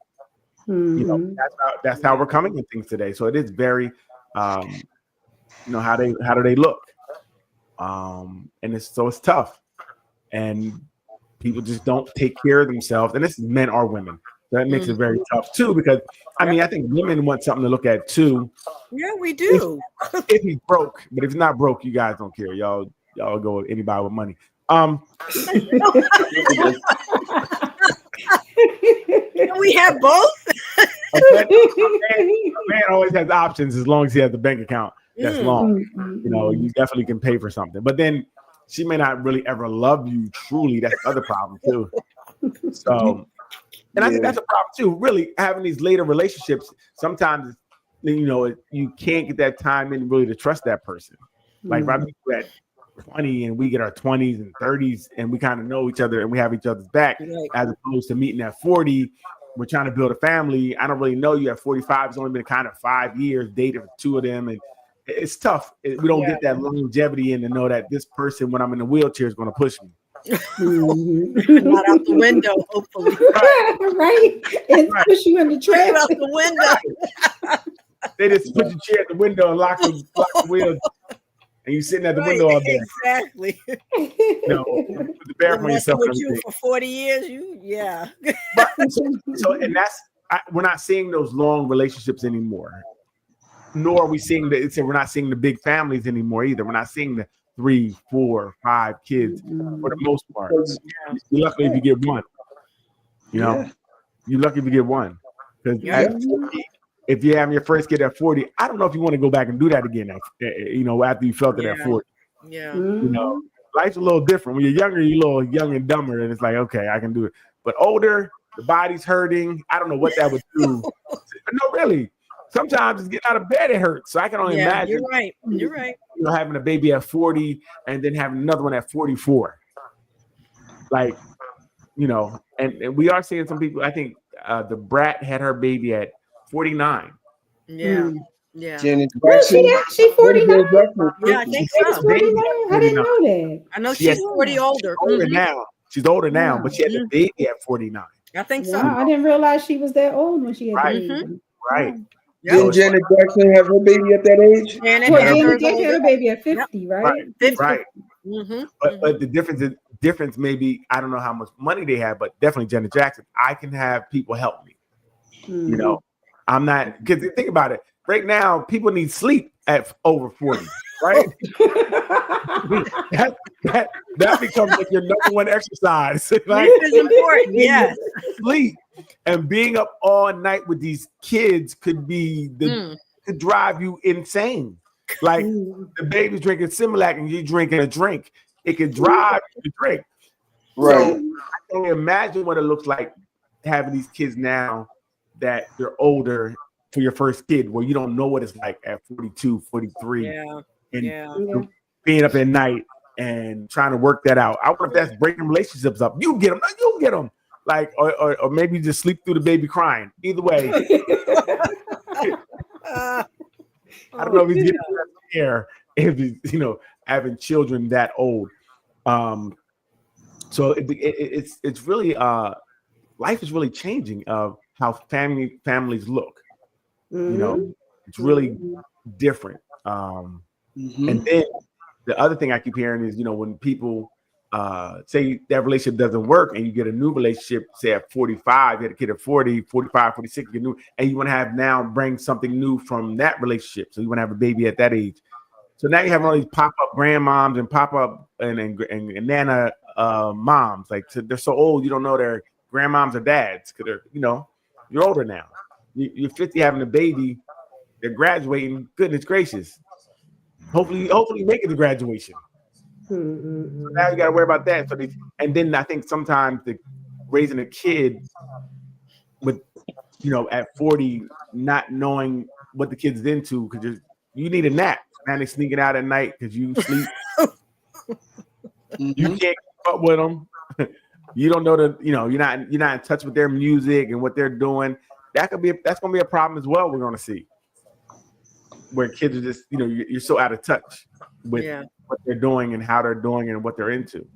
That's how we're coming in things today. So it is very, how do they look? And it's tough. And people just don't take care of themselves. And this is men or women. So that makes it very tough too, because I think women want something to look at too. Yeah, we do. If he's broke, but if he's not broke, you guys don't care. Y'all go with anybody with money. We have both. A man always has options as long as he has the bank account that's long. You definitely can pay for something. But then she may not really ever love you truly. That's the other problem too. So, and I think that's a problem too. Really having these later relationships, sometimes you can't get that time in really to trust that person. Like right now at 20 and we get our 20s and 30s and we kind of know each other and we have each other's back, as opposed to meeting at 40. We're trying to build a family. I don't really know you at 45. It's only been kind of 5 years, dated for 2 of them. And it's tough. We don't get that longevity in to know that this person, when I'm in a wheelchair, is going to push me. Not out the window, hopefully. Right? And push you in the trash. Out the window. They just put your chair at the window and lock the wheel. And you're sitting at the window all day. Exactly. Put the bear on yourself. With you for 40 years, And we're not seeing those long relationships anymore. Nor are we seeing we're not seeing the big families anymore either. We're not seeing the 3, 4, 5 kids for the most part. You're lucky if you get one. You're lucky if you get one. Because if you're having your first kid at 40, I don't know if you want to go back and do that again. After you felt it at 40. Yeah. Life's a little different. When you're younger, you're a little young and dumber, and it's like, okay, I can do it. But older, the body's hurting. I don't know what that would do. No, really. Sometimes it's getting out of bed, it hurts. So I can only imagine. You're right. having a baby at 40 and then having another one at 44. Like, and we are seeing some people. I think the Brat had her baby at 49. Yeah. Yeah. Janet Where is Jackson. she at? She 49? Yeah, I think She's so. 49? I didn't know that. I know She she's has- 40 older. Older Mhm. now. She's older now, but she had the Mhm. baby at 49. I think so. Wow, I didn't realize she was that old when she had Right. the baby. Right. Yep. Didn't Janet Jackson have her baby at that age? Janet Well, had Janet hers Jackson had older. a baby at 50, right? Right. Mhm. But the difference may be, I don't know how much money they have, but definitely Janet Jackson. I can have people help me. You know, I'm not, because think about it. Right now, people need sleep at over 40, right? that becomes like your number one exercise. Like, Sleep is important. Yes. sleep and being up all night with these kids could be could drive you insane. Like the baby's drinking Similac and you're drinking a drink. It could drive you to drink. Right. So I can imagine what it looks like having these kids now that you're older for your first kid, where you don't know what it's like at 42, 43, Yeah. and Yeah. being up at night and trying to work that out. I wonder if that's breaking relationships up. You get them, you get them. Like, or maybe you just sleep through the baby crying. Either way, I don't know if he's getting there if he's, having children that old. So it's really life is really changing of how families look. It's really different. And then the other thing I keep hearing is, when people say that relationship doesn't work and you get a new relationship, say at 45, you had a kid at 40, 45, 46, you get new, and you want to have now bring something new from that relationship. So you want to have a baby at that age. So now you have all these pop-up grandmoms and pop-up and nana moms. Like, they're so old, you don't know their grandmoms or dads because they're, you're older now. You're 50 having a baby, they're graduating. Goodness gracious. Hopefully making the graduation. So now you got to worry about that. So and then I think sometimes raising a kid with, at 40, not knowing what the kid's into, because you need a nap. Now they're sneaking out at night because you sleep. You can't keep up with them. You don't know you're not in touch with their music and what they're doing. That's gonna be a problem as well. We're gonna see where kids are just, you're so out of touch with what they're doing and how they're doing and what they're into.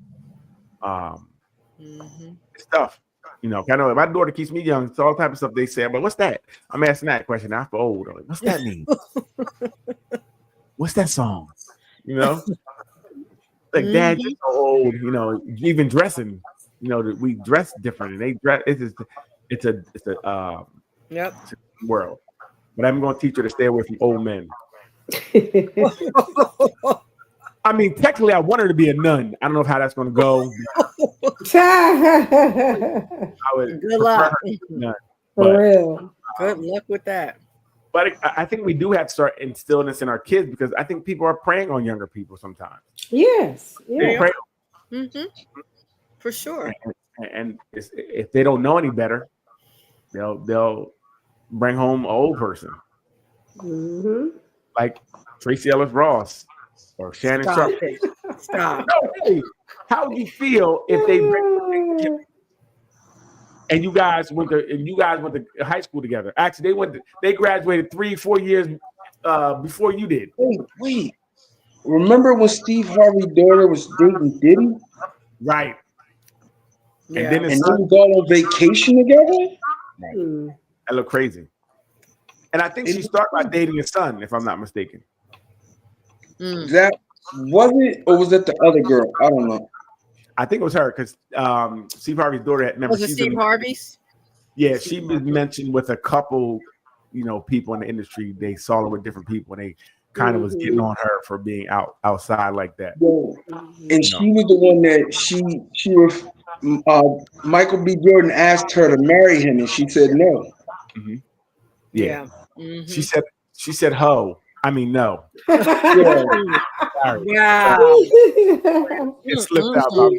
It's tough. I know my daughter keeps me young. It's all type of stuff they say, but what's that? I'm asking that question. I feel old. I'm like, what's that mean? What's that song? Like, Dad, you're so old. Even dressing. We dress different, and they dress. It's a world. But I'm going to teach her to stay away from old men. I mean, technically, I want her to be a nun. I don't know how that's going to go. Good luck. For real. Good luck with that. But I think we do have to start instilling this in our kids, because I think people are preying on younger people sometimes. Yes. They Yeah. prey For sure. and if they don't know any better, they'll bring home an old person, like Tracy Ellis Ross or Shannon Sharp. Stop. No, hey, how would you feel if they bring and you guys went to high school together? Actually, they graduated 3-4 years before you did. Wait. Remember when Steve Harvey's daughter was dating Diddy? Right. Yeah. And then And they was all on vacation together? That looked crazy. And I think she started by dating his son, if I'm not mistaken. That was it, or was that the other girl? I don't know. I think it was her, because Steve Harvey's daughter had Was it Steve Harvey's? Yeah, she was mentioned with a couple, people in the industry. They saw her with different people, and they kind of was getting on her for being outside like that. Yeah. And she was the one that she was. Michael B. Jordan asked her to marry him, and she said no. Yeah. She said ho. I mean no. Yeah. Sorry. Yeah. It slipped out.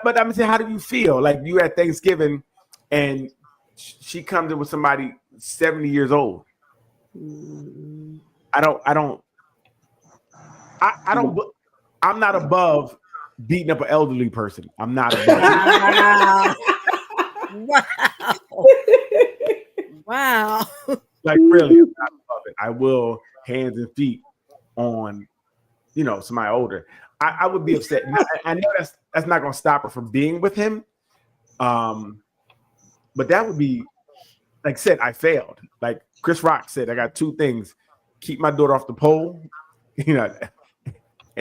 But I'm saying, how do you feel? Like, you at Thanksgiving and she comes in with somebody 70 years old. I don't I don't. I'm not above beating up an elderly person. I'm not above. Wow. Like really, I'm not above it. I will hands and feet on, somebody older. I would be upset. I know that's not going to stop her from being with him. But that would be, like I said, I failed. Like Chris Rock said, I got two things: keep my daughter off the pole, and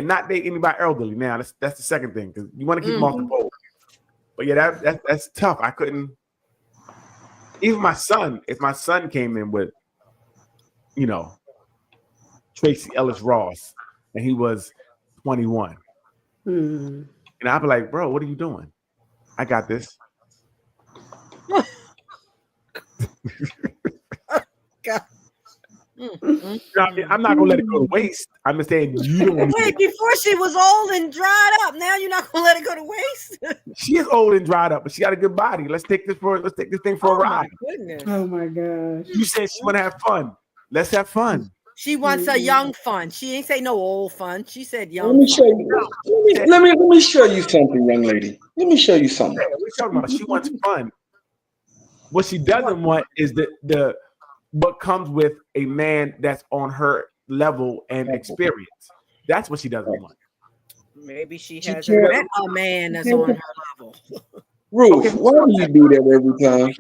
not date anybody elderly. Now that's the second thing, because you want to keep them off the pole. But yeah, that's tough. I couldn't. Even my son, if my son came in with, Tracy Ellis Ross, and he was 21, and I'd be like, bro, what are you doing? I got this. God. I'm not gonna let it go to waste. I'm just saying you don't. Wait, before she was old and dried up. Now you're not gonna let it go to waste. She is old and dried up, but she got a good body. Let's take this thing for a ride. Goodness. Oh my gosh. You said she want to have fun. Let's have fun. She wants a young fun. She ain't say no old fun. She said young. Let me show you. Let me show you something, young lady. Let me show you something. What are you talking about? She wants fun. What she doesn't want is the what comes with a man that's on her level and experience. That's what she doesn't want. Maybe she hasn't met a man that's on her level. Ruth, why do you do that every time?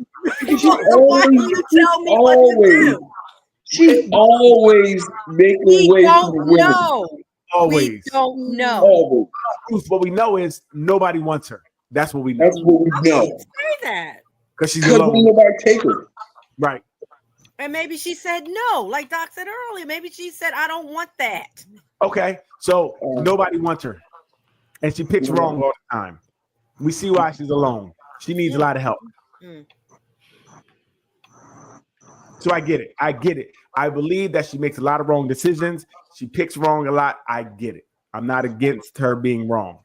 Why do you tell me what to do? She's always making way for the women. Always. We don't know. Always. What we know is nobody wants her. That's what we know. That's what we know. Say that. Because nobody take her. Right. And maybe she said no, like Doc said earlier. Maybe she said, I don't want that. Okay. So nobody wants her. And she picks wrong all the time. We see why she's alone. She needs a lot of help. So I get it. I believe that she makes a lot of wrong decisions. She picks wrong a lot. I get it. I'm not against her being wrong.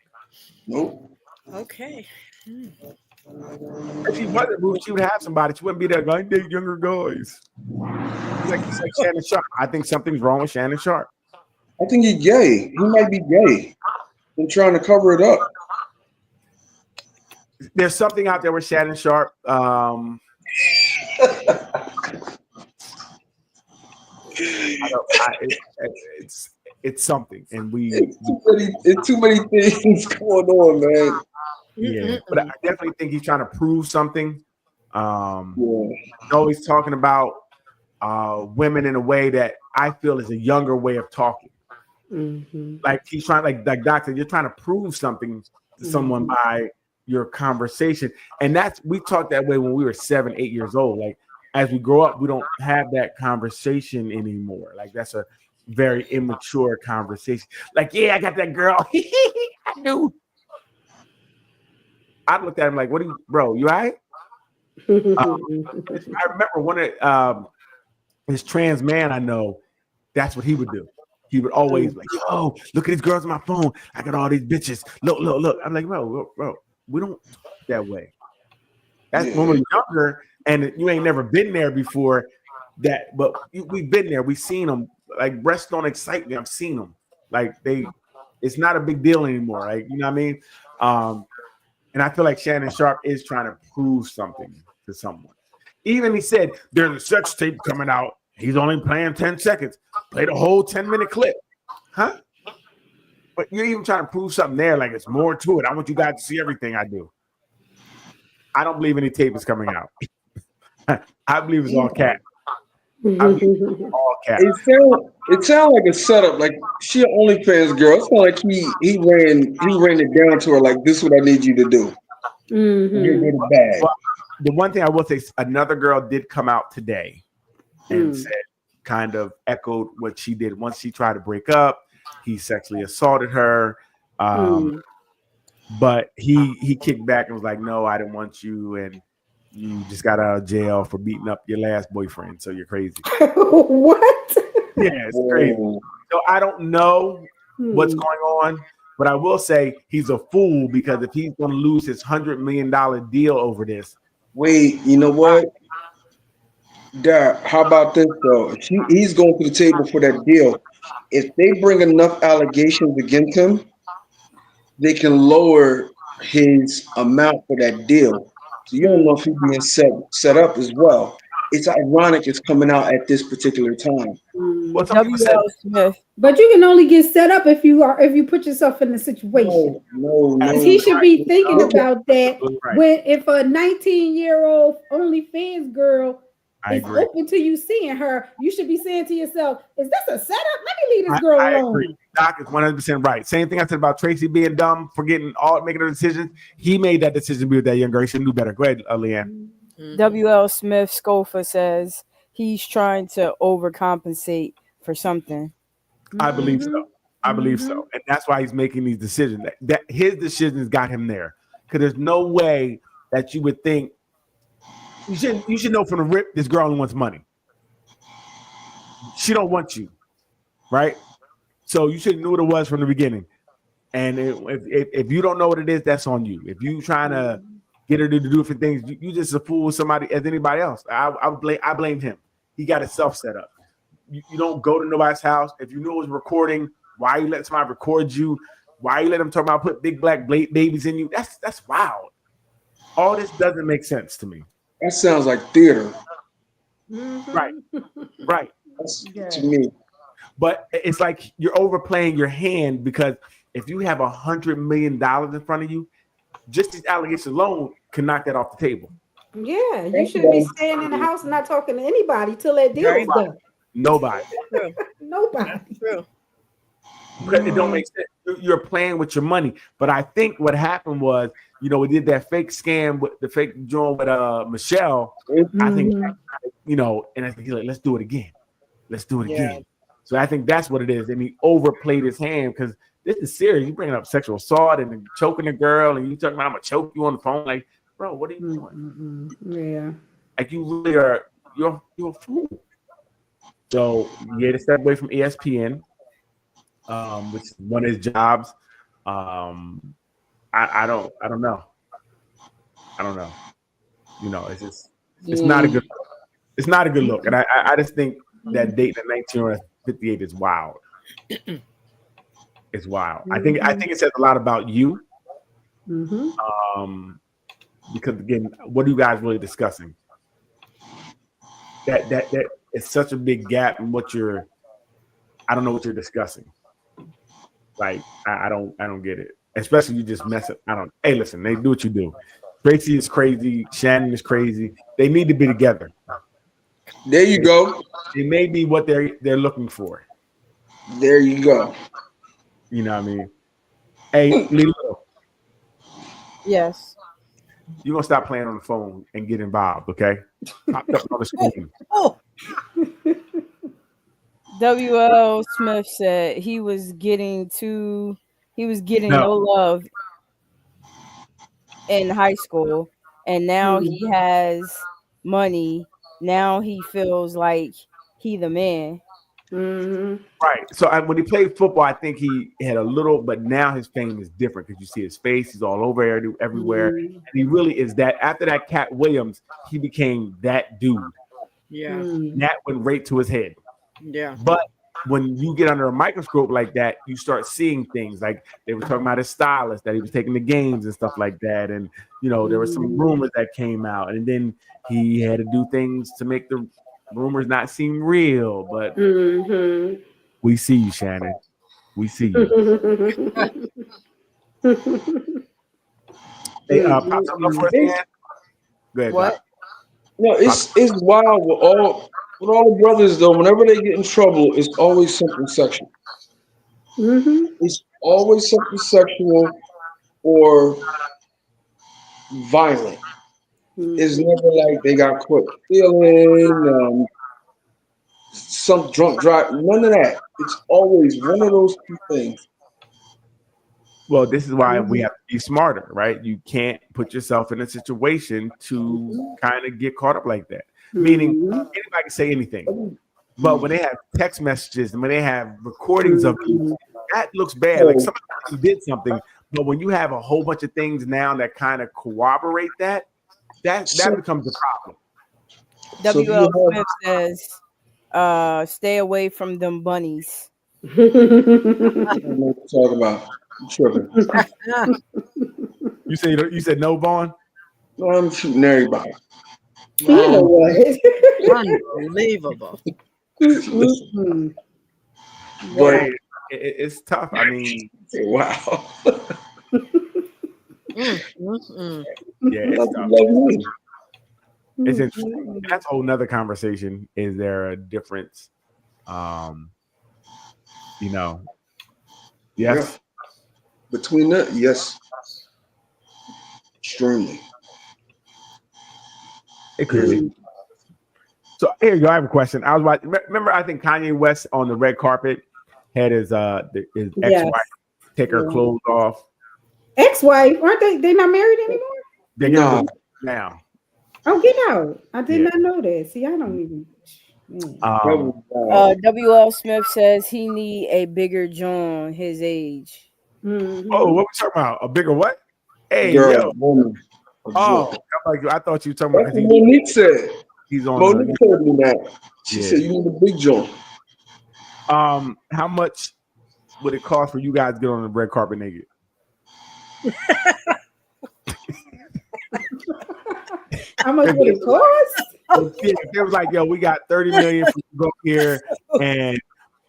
Nope. Okay. If she wasn't moved, she would have somebody. She wouldn't be there going, I date younger guys. Like Shannon Sharp. I think something's wrong with Shannon Sharp. I think he's gay. He might be gay. I'm trying to cover it up. There's something out there with Shannon Sharp. It's something, and it's too many things going on, man. Yeah, but I definitely think he's trying to prove something. He's always talking about women in a way that I feel is a younger way of talking. Like he's trying, like Doctor, you're trying to prove something to someone by your conversation, and we talked that way when we were 7, 8 years old. Like as we grow up, we don't have that conversation anymore. Like that's a very immature conversation. Like, yeah, I got that girl. I knew. I looked at him like, "What are you, bro? You all right?" I remember one of his trans man I know. That's what he would do. He would always like, "Yo, look at these girls on my phone. I got all these bitches. Look." I'm like, bro, we don't talk that way. That's when we're younger, and you ain't never been there before. But we've been there. We've seen them. Like breasts don't excite me. I've seen them. Like it's not a big deal anymore. Like you know what I mean? And I feel like Shannon Sharp is trying to prove something to someone. Even he said there's a sex tape coming out. He's only playing 10 seconds. Play the whole 10-minute clip. Huh? But you're even trying to prove something there, like it's more to it. I want you guys to see everything I do. I don't believe any tape is coming out. I believe it's all cat. All cat. It sounds like a setup. Like she an OnlyFans girl. It's not like he ran it down to her like this is what I need you to do. Well, the one thing I will say, another girl did come out today and said, kind of echoed what she did once she tried to break up. He sexually assaulted her, but he kicked back and was like, "No, I didn't want you, and you just got out of jail for beating up your last boyfriend, so you're crazy." What? Yeah, it's crazy. So I don't know what's going on, but I will say he's a fool because if he's going to lose his $100 million deal over this. Wait, you know what? Dad, how about this though? He's going to the table for that deal. If they bring enough allegations against him, they can lower his amount for that deal. So you don't know if he's being set up as well. It's ironic it's coming out at this particular time. Well, some people said, W.L. Smith. But you can only get set up if you put yourself in a situation. No. He should be thinking about that Right. when if a 19-year-old OnlyFans girl I is agree. open to you seeing her, you should be saying to yourself, "Is this a setup? Let me leave this girl I alone." agree. Doc is 100% right. Same thing I said about Tracy being dumb for making her decisions. He made that decision to be with that young girl. He should knew better. Go ahead, Leanne. W.L. Smith Scofa says he's trying to overcompensate for something. I believe so. I believe so, and that's why he's making these decisions. That his decisions got him there. Because there's no way that you would think you should know from the rip this girl only wants money. She don't want you, right? So you should have knew what it was from the beginning. And if you don't know what it is, that's on you. If you trying to get her to do different things, you just as fool somebody as anybody else. I blame him. He got himself set up. You don't go to nobody's house. If you knew it was recording, why you let somebody record you? Why you let them talk about put big black babies in you? That's wild. All this doesn't make sense to me. That sounds like theater. Right. That's, to me. But it's like you're overplaying your hand, because if you have $100 million in front of you, just these allegations alone can knock that off the table. Yeah, you shouldn't be staying in the house and not talking to anybody till that deal is done. Nobody. Nobody. True. Because it don't make sense. You're playing with your money. But I think what happened was, we did that fake scam with the fake joint with Michelle. I think, and I think he's like, let's do it again. Let's do it again. So I think that's what it is. And he overplayed his hand, because this is serious. You bringing up sexual assault and choking a girl, and you talking about I'm gonna choke you on the phone. Like, bro, what are you doing? Yeah. Like, you really are. You're a fool. So he had to step away from ESPN, which is one of his jobs. I don't know. It's just not a good. It's not a good look, and I just think that dating a 19 or 58 is wild. It's wild. I think it says a lot about you. Because again, what are you guys really discussing? That is such a big gap in what I don't know what you're discussing. Like, I don't get it. Especially you just mess up. Hey, listen, they do what you do. Tracy is crazy. Shannon is crazy. They need to be together. There you go. It may be what they're looking for. There you go. You know what I mean? Hey, Lilo. Yes. You're gonna stop playing on the phone and get involved, okay? Popped up on the screen. W.L. Smith said he was getting no love in high school, and now he has money. Now he feels like he the man. Right. So when he played football, I think he had a little, but now his fame is different, because you see his face. He's all over everywhere. And he really is that. After that Cat Williams, he became that dude. Yeah. That went right to his head. Yeah. But when you get under a microscope like that, you start seeing things like they were talking about his stylist, that he was taking the games and stuff like that. And, there were some rumors that came out, and then he had to do things to make the rumors not seem real. But we see you, Shannon. We see you. Hey, pop something up for us, man. Go ahead. What? No, it's wild with all the brothers though. Whenever they get in trouble, it's always something sexual. It's always something sexual or violent. It's never like they got caught stealing, some drunk drive. None of that. It's always one of those two things. Well, this is why we have to be smarter, right? You can't put yourself in a situation to kind of get caught up like that. Meaning, anybody can say anything. But when they have text messages and when they have recordings of you, that looks bad. Like somebody did something. But when you have a whole bunch of things now that kind of corroborate that becomes a problem. So if you WL have- Smith says, stay away from them bunnies. I don't know what you're talking about. I'm tripping. You said no, Vaughn? No, I'm shooting everybody. You know what? Unbelievable. Mhm. But It's tough. I mean, wow. yeah, it's Love tough. me. It's interesting. That's a whole nother conversation. Is there a difference? You know, yes. Between that, yes. Extremely. It could be. So here you go. I have a question. I was watching. Remember, I think Kanye West on the red carpet had his ex-wife take her clothes off. Ex-wife, aren't they? They not married anymore? They're getting now. Oh, get out! I did not know that. See, I don't even. WL Smith says he need a bigger John his age. Mm-hmm. Oh, what we talking about? A bigger what? Hey, Girl, yo. woman. Oh, I thought you were talking about. That's what Monique said. He's on. Monique told me that. She said you need a big John. How much would it cost for you guys to get on the red carpet naked? How much would it cost? It was like, yo, we got 30 million for you to go here and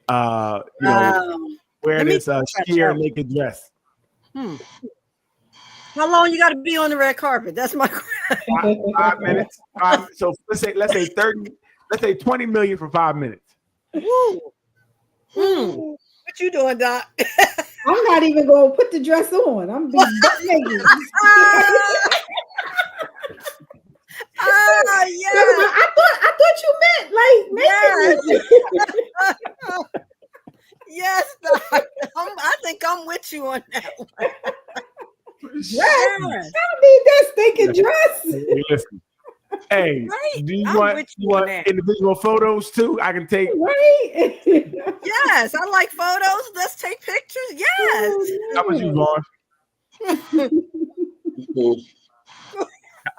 you know, wear this sheer naked dress. How long you got to be on the red carpet? That's my question. 5 minutes. So let's say 20 million for 5 minutes. Woo. What you doing, Doc? I'm not even going to put the dress on. I'm being butt naked. Yeah. I thought you meant like naked. Yes, Doc. I think I'm with you on that one. Dress. I don't need that stinking dress. Hey, listen. Hey, do you want individual photos too? I can take. Right. Yes, I like photos. Let's take pictures. Yes. How much you going?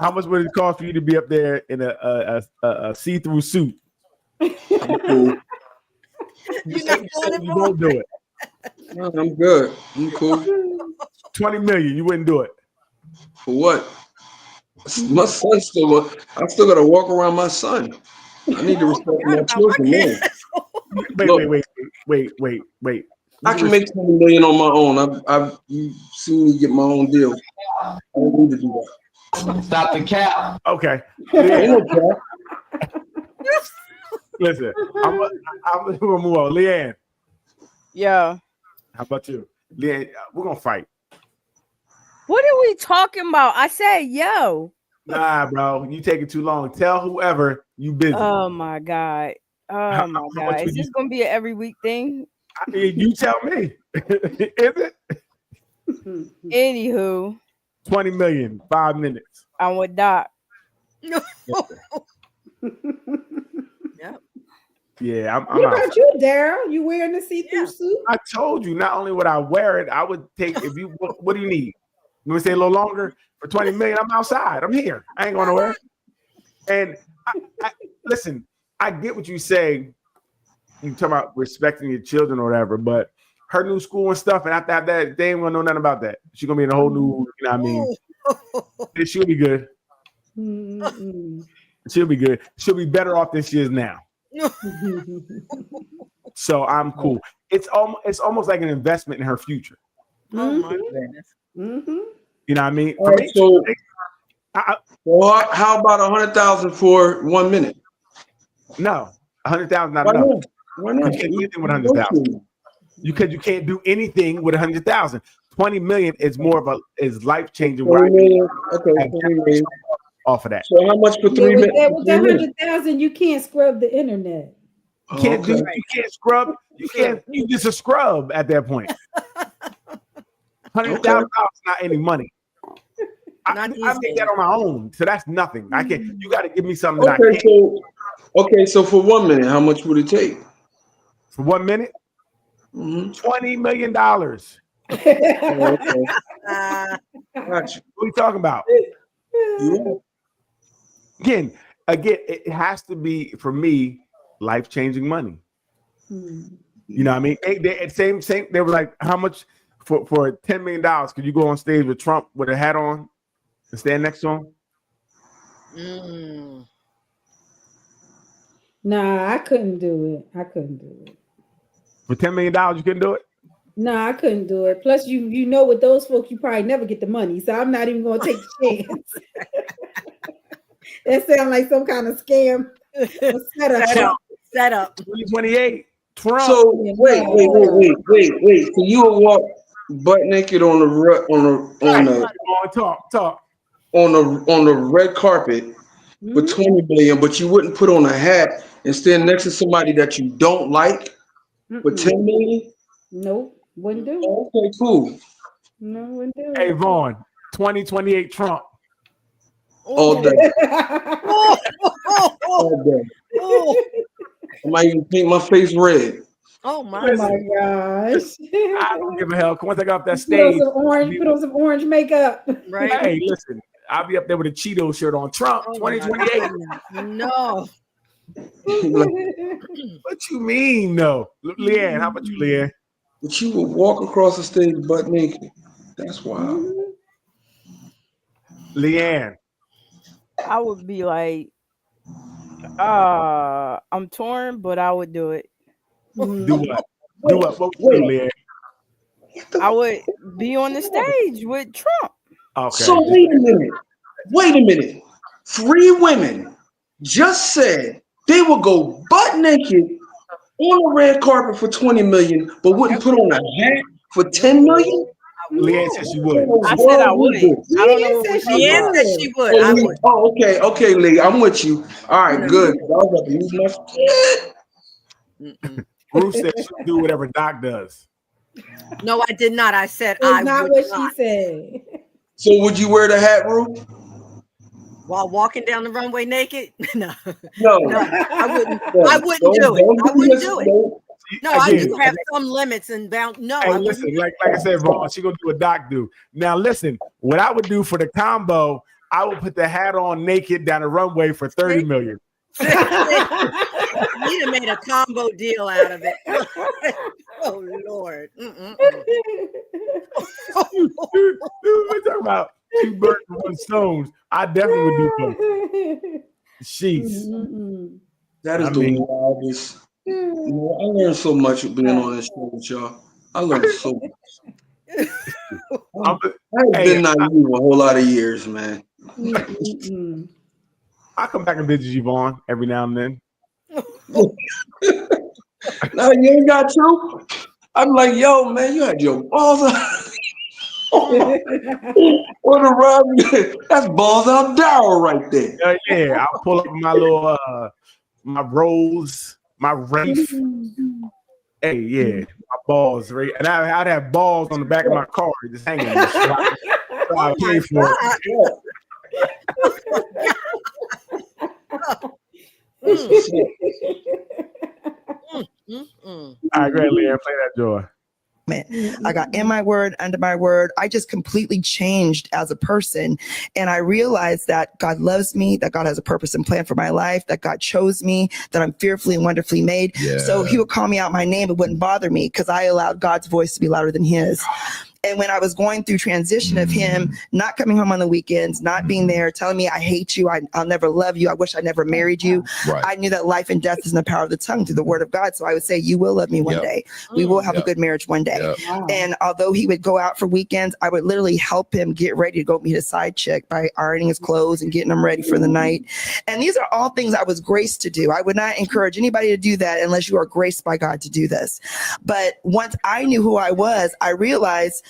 How much would it cost for you to be up there in a see-through suit? You won't do it. No, I'm good. I'm cool. 20 million, you wouldn't do it. For what? My son I still got to walk around my son. I need to respect my children, man. Wait. I can make 20 million on my own. You've seen me get my own deal. I don't need to do that. Stop the cap. Okay. Ain't no cap. Listen, I'm gonna move on. Leanne. Yeah. How about you? Leanne, we're gonna fight. What are we talking about? I said, yo. Nah, bro. You taking too long. Tell whoever you busy. Oh my God. Oh my God. Is this gonna be an every week thing? I mean, you tell me. Is it? Anywho. 20 million, 5 minutes. I'm with Doc. Yep. Yeah, I'm What out. about you, Daryl? You wearing the see-through suit? I told you, not only would I wear it, I would take, if you, what do you need? You want to stay a little longer? For 20 million, I'm outside. I'm here. I ain't going nowhere. And listen, I get what you say. You talk about respecting your children or whatever, but her new school and stuff, and after that, they ain't gonna know nothing about that. She's gonna be in a whole new, you know what I mean? She'll be good. She'll be good. She'll be better off than she is now. So I'm cool. It's almost like an investment in her future. Oh my goodness. You know what I mean? All right, so how about 100,000 for 1 minute? No, 100,000 not Why enough. not? Why not? You can't do anything with 100,000. You can't do anything with 100,000. 20 million is more of is life changing. 20 million. Okay, 20 million. Off of that. So how much for 3 minutes? With that 100,000, you can't scrub the internet. You can't scrub. You just a scrub at that point. $100,000 not any money. I make that on my own, so that's nothing. I can't. You got to give me something that I can't. So for 1 minute, how much would it take? For 1 minute, $20 million. Gotcha. What are you talking about? Yeah. Again, again, it has to be for me life-changing money. You know what I mean? Same. They were like, how much for $10 million? Could you go on stage with Trump with a hat on and stand next to him? Nah, I couldn't do it. For $10 million, you couldn't do it? No, I couldn't do it. Plus, you know, with those folks, you probably never get the money, so I'm not even going to take the chance. That sounds like some kind of scam. Set up. 2028. Trump. So wait. So you will walk butt naked on the red carpet for 20 million, but you wouldn't put on a hat and stand next to somebody that you don't like for 10 million? Nope, wouldn't do it. Okay, cool. No, wouldn't do it. Hey Vaughn, 2028 Trump. All day. All day. I might even paint my face red. Oh my gosh. I don't give a hell. Once I got off that stage, put on some orange makeup. Right. Hey, listen, I'll be up there with a Cheeto shirt on. Trump, 2028. No. What you mean, no? Leanne, how about you, Leanne? But you would walk across the stage butt naked. That's wild. Leanne. I would be like, I'm torn, but I would do it. Do what? Do what? What would you do, Leanne? I would be on the stage with Trump. Okay. So wait a minute. 3 women just said they would go butt naked on the red carpet for 20 million, but wouldn't put on a hat for 10 million? Leanne said she would. I said I would. I don't know. Leanne said she would. I would. Oh, okay, Lee, I'm with you. All right, good. I was about to lose my shit. Bruce said she'll do whatever Doc does. No, I did not. I said That's I not would what not. she said. So would you wear the hat, Ruth? While walking down the runway naked? No, No, I wouldn't. I wouldn't do it. I wouldn't do it. No, I do have some limits and bound. No, hey, listen, like I said, Vaughn, she gonna do what Doc do. Now, listen, what I would do for the combo, I would put the hat on naked down the runway for 30 million. You done made a combo deal out of it. Oh Lord. Dude, we're talking about 2 birds with 1 stone. I definitely would do both. Jeez. That is the wildest. You know, I learned so much being on this show with y'all. I learned so much. I've been naive a whole lot of years, man. I come back and visit you, Vaughn, every now and then. No, you ain't got to. I'm like, yo, man, you had your balls out. What a rub. That's balls out Darryl right there. Yeah, I'll pull up my little my Rolls, my Wraith. Hey, yeah, my balls, right? And I'd have balls on the back of my car just hanging. So I pay for All right, go ahead, Leanne, play that joy. I got in my word, under my word. I just completely changed as a person. And I realized that God loves me, that God has a purpose and plan for my life, that God chose me, that I'm fearfully and wonderfully made. Yeah. So he would call me out my name. It wouldn't bother me because I allowed God's voice to be louder than his. And when I was going through transition of him not coming home on the weekends, not being there, telling me, I hate you, I'll never love you, I wish I never married you. Right. I knew that life and death is in the power of the tongue through the word of God. So I would say, you will love me one day. We will have a good marriage one day. And although he would go out for weekends, I would literally help him get ready to go meet a side chick by ironing his clothes and getting him ready for the night. And these are all things I was graced to do. I would not encourage anybody to do that unless you are graced by God to do this. But once I knew who I was, I realized,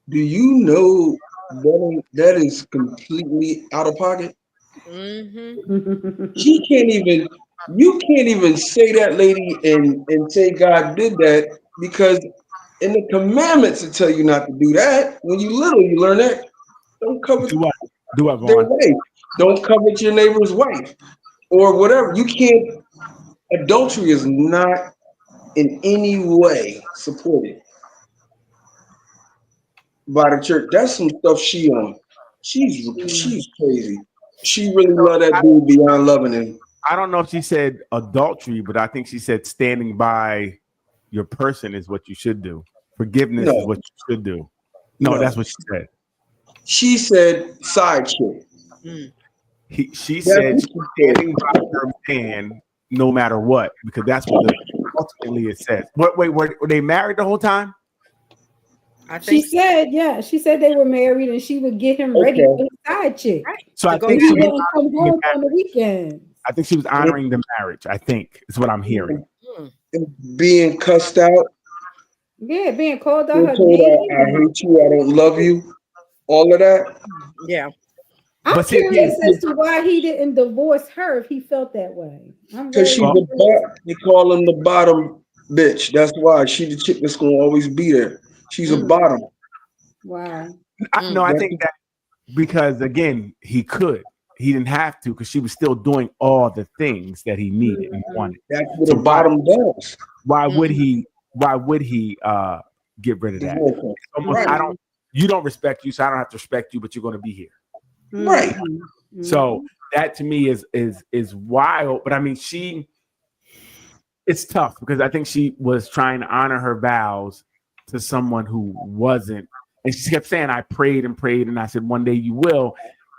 do you know that is completely out of pocket? Mm-hmm. You can't even say that, lady, and say God did that, because in the commandments it tell you not to do that. When you little, you learn that. Don't covet their wife. Don't covet your neighbor's wife or whatever. You can't. Adultery is not in any way supported by the church. That's some stuff she on. She's crazy. She really loved that dude beyond loving him. I don't know if she said adultery, but I think she said standing by your person is what you should do. Forgiveness is what you should do. No, that's what she said. She said side chick. She said standing by her man no matter what, because that's what ultimately it says. Wait, were they married the whole time? She said, yeah, she said they were married and she would get him ready for his side chick. So I think she was come home on the weekend. I think she was honoring the marriage. I think is what I'm hearing. And being cussed out. Yeah, being called out her Told name. I hate you. I don't love you. All of that. Yeah. I'm curious as to why he didn't divorce her if he felt that way. Because she's the bottom. They call him the bottom bitch. That's why she the chick that's gonna always be there. She's a bottom. Wow. I think that because again, he didn't have to because she was still doing all the things that he needed and wanted. That's what a bottom does. Why would he? Why would he get rid of that? Almost, you don't respect you, so I don't have to respect you, but you're going to be here. Right. So that to me is wild. But I mean, it's tough because I think she was trying to honor her vows to someone who wasn't. And she kept saying, I prayed and prayed. And I said, one day you will.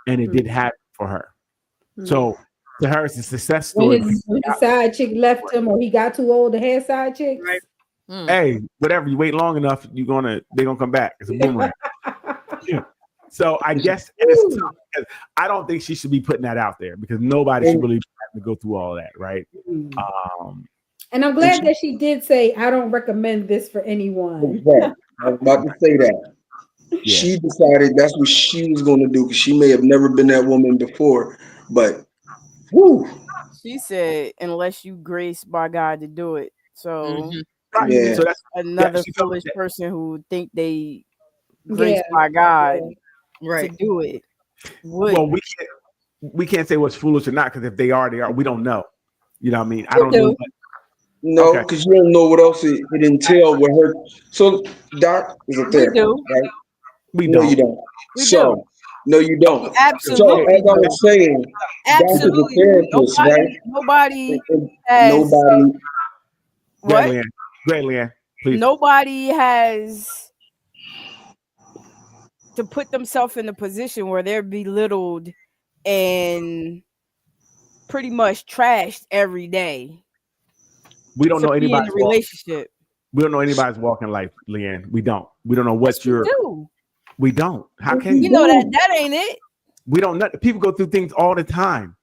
And it did happen for her. So to her, it's a success story. When his side chick left him or he got too old to have side chicks. Right. Hey, whatever, you wait long enough, they're gonna come back. It's a boomerang. So I guess it's tough because I don't think she should be putting that out there because nobody should really have to go through all that, right? And I'm glad that she did say, I don't recommend this for anyone. Right. I was about to say that. Yeah. She decided that's what she was going to do because she may have never been that woman before, but she said, unless you graced by God to do it. So, so that's another foolish person who think they graced by God to do it. Well, we can't say what's foolish or not because if they are, they are. We don't know. You know what I mean? I don't know. No, because you don't know what else it entailed with her. So, Doc is a therapist, right? We no, don't. you don't. We so, do. No, you don't. Absolutely. So, as I was saying, absolutely. Doc is a therapist, right? Nobody has. Nobody. What? Great, Leanne. Please. Nobody has to put themselves in a position where they're belittled and pretty much trashed every day. We don't know anybody's relationship. We don't know anybody's walking life, Leanne. We don't know what we don't. How can you know that ain't it? We don't know. People go through things all the time.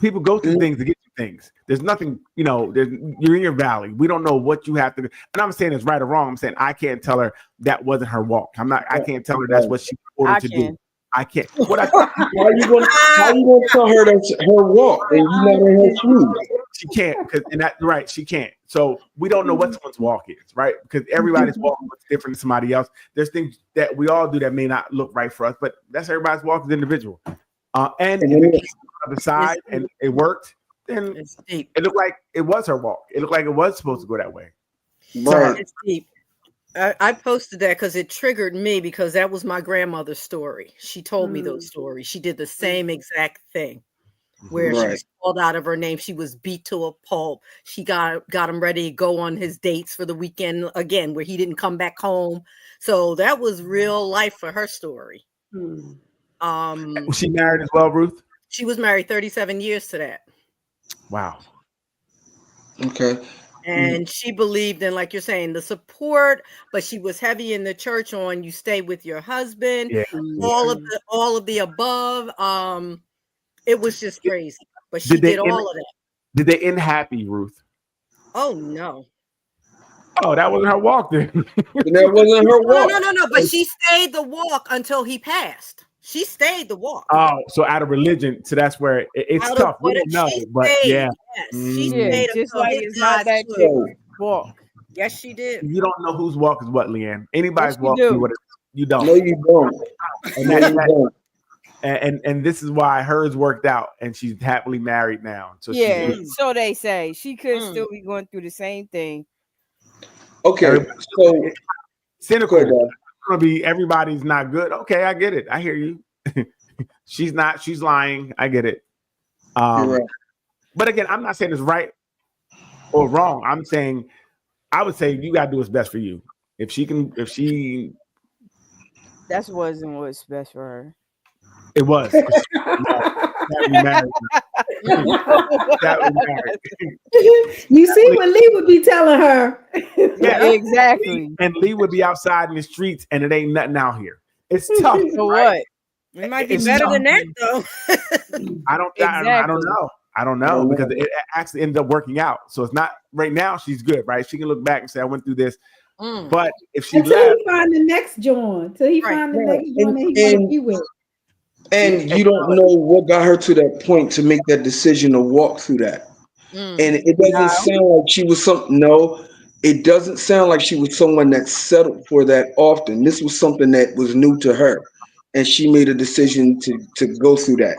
People go through things to get you things. There's nothing, you're in your valley. We don't know what you have to do. And I'm saying it's right or wrong. I'm saying I can't tell her that wasn't her walk. I can't tell her that's what she ordered to do. I can't. How you gonna tell her that's her walk and you not in her shoes? She can't, she can't. So we don't know what someone's walk is, right? Because everybody's walk looks different than somebody else. There's things that we all do that may not look right for us, but that's everybody's walk is individual. And if it came on the side and it worked, then it looked like it was her walk. It looked like it was supposed to go that way. Right. It's deep. I posted that because it triggered me because that was my grandmother's story. She told me those stories. She did the same exact thing where she was called out of her name. She was beat to a pulp. She got him ready to go on his dates for the weekend again, where he didn't come back home. So that was real life for her story. Was she married as well, Ruth? She was married 37 years to that. Wow. Okay. And she believed in, like you're saying, the support, but she was heavy in the church on you stay with your husband, all of the above. It was just crazy. But she did all of that. Did they end happy, Ruth? Oh no. Oh, that wasn't her walk then. That wasn't her walk. No. But she stayed the walk until he passed. She stayed the walk. Oh, so out of religion, so that's where it's tough. We don't know, but yes, she stayed just like it's not that chick walk. Yes, she did. You don't know whose walk is what, Leanne. Anybody's walk, you don't. No, you don't. And this is why hers worked out, and she's happily married now. So so they say she could still be going through the same thing. Okay, so cynical. Gonna be everybody's not good. Okay, I get it. I hear you. She's not. She's lying. I get it. You're right. But again, I'm not saying it's right or wrong. I'm saying I would say you gotta do what's best for you. If she, That wasn't what's best for her. it was. You see what Lee would be telling her. Yeah, Exactly. And Lee would be outside in the streets, and it ain't nothing out here. It's tough. For right? what? It might be It's better tough. than that, though. I don't know. I don't know because it actually ended up working out. So it's not right now. She's good, right? She can look back and say, "I went through this." But if she Until left, he find the next joint, till he find the next joint that he want to be with. And you don't know what got her to that point to make that decision to walk through that. And it doesn't sound like she was it doesn't sound like she was someone that settled for that often. This was something that was new to her. And she made a decision to go through that.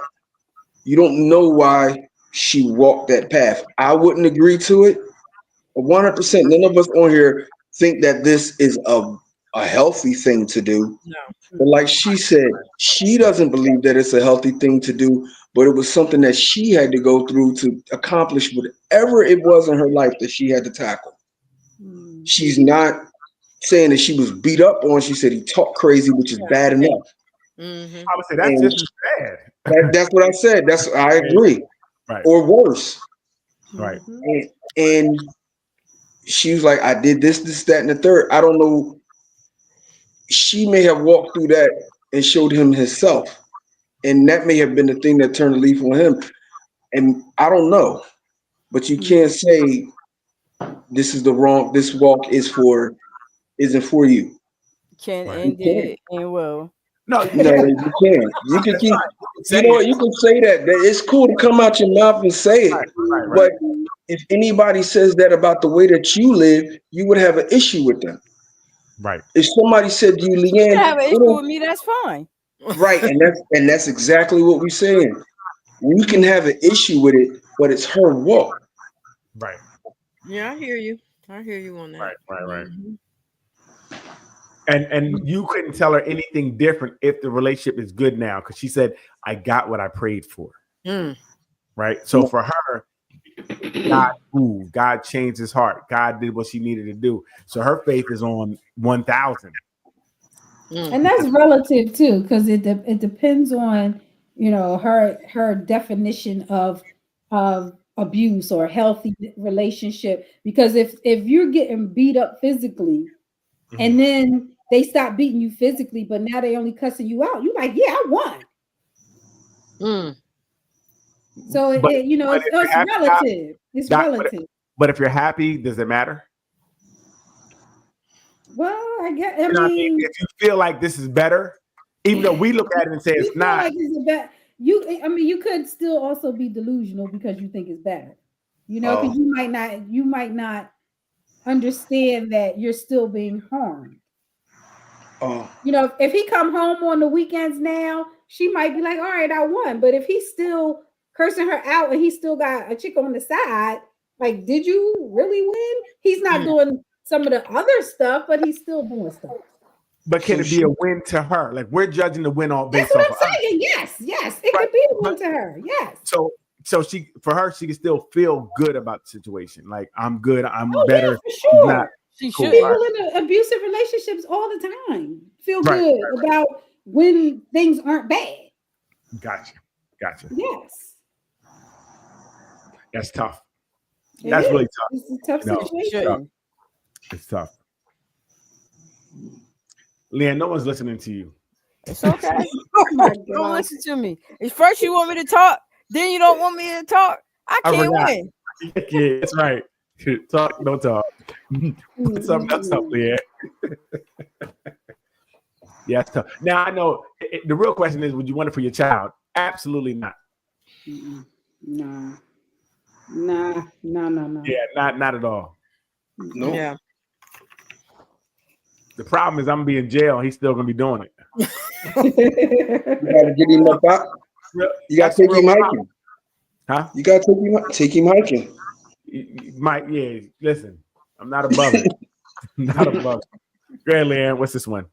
You don't know why she walked that path. I wouldn't agree to it. 100%. None of us on here think that this is a healthy thing to do. No. But like she said, she doesn't believe that it's a healthy thing to do, but it was something that she had to go through to accomplish whatever it was in her life that she had to tackle. She's not saying that she was beat up on. She said he talked crazy, which is bad enough. I would say that's just as bad. That's what I said. I agree. Right. Or worse. Right. And she was like, I did this, that, and the third. I don't know. She may have walked through that and showed him herself. And that may have been the thing that turned the leaf on him. And I don't know. But you can't say this walk isn't for you. Can end it and will. No, you can. You can keep. You know what? You can say that. It's cool to come out your mouth and say it. Right. But if anybody says that about the way that you live, you would have an issue with them. Right. If somebody said to you, Leanne, you have an issue with me, that's fine. Right, and that's exactly what we're saying. We can have an issue with it, but it's her walk. Right. Yeah, I hear you. I hear you on that. Right. And you couldn't tell her anything different if the relationship is good now, because she said, I got what I prayed for. Right. So for her, God moved, God changed his heart, God did what she needed to do. So her faith is on 1,000. And that's relative too, because it depends on her definition of abuse or healthy relationship. Because if you're getting beat up physically, and then they stop beating you physically, but now they only cussing you out, you're like, yeah, I won. So it's relative. It's relative. But if you're happy, does it matter? Well, I guess. I mean, if you feel like this is better, even though we look at it and say it's not. Like it's you could still also be delusional because you think it's better. Because you might not understand that you're still being harmed. If he come home on the weekends now, she might be like, all right, I won. But if he's still cursing her out and he still got a chick on the side, like, did you really win? He's not doing some of the other stuff, but he's still doing stuff. But can it be a win to her? Like, we're judging the win all based off of I'm saying. Yes, it could be a win to her. Yes. So she can still feel good about the situation. Like, I'm good. I'm better. Yeah, for sure. She should. People in abusive relationships all the time feel good about when things aren't bad. Gotcha. Yes. That's tough. That's really tough. It's a tough situation. It's tough. Leanne, no one's listening to you. It's okay. Don't listen to me. At first you want me to talk, then you don't want me to talk. I can't win. Yeah, that's right. Talk, don't talk. Put something else up, Leanne. Yeah, it's tough. Now I know the real question is, would you want it for your child? Absolutely not. Nah. Yeah, not at all. No. Yeah. The problem is I'm gonna be in jail. He's still gonna be doing it. You gotta get him up out. You gotta take him hiking. Huh? You gotta take him hiking. Mike, listen, I'm not above it. I'm not above it. Go ahead, Leanne. What's this one?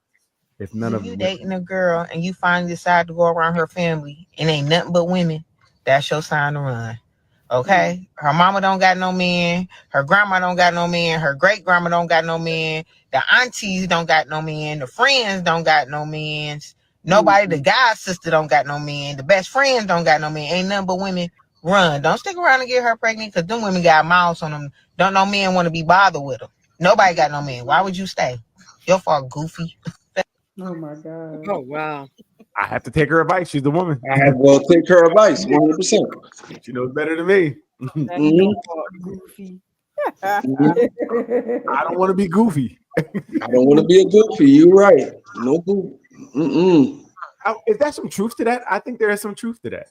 If none of you them, dating a girl and you finally decide to go around her family and ain't nothing but women, that's your sign to run. Okay? Her mama don't got no man. Her grandma don't got no man. Her great grandma don't got no man. The aunties don't got no man. The friends don't got no men. Nobody, the guy's sister don't got no man. The best friends don't got no man. Ain't nothing but women. Run. Don't stick around and get her pregnant because them women got mouths on them. Don't no men want to be bothered with them. Nobody got no man. Why would you stay? Your fault, goofy. Oh my God. Oh wow. I have to take her advice. She's the woman. I will take her advice 100%. She knows better than me. Mhm. Goofy. I don't want to be goofy. I don't want to be a goofy. You're right. No goofy. Mm-mm. Is there some truth to that? I think there is some truth to that.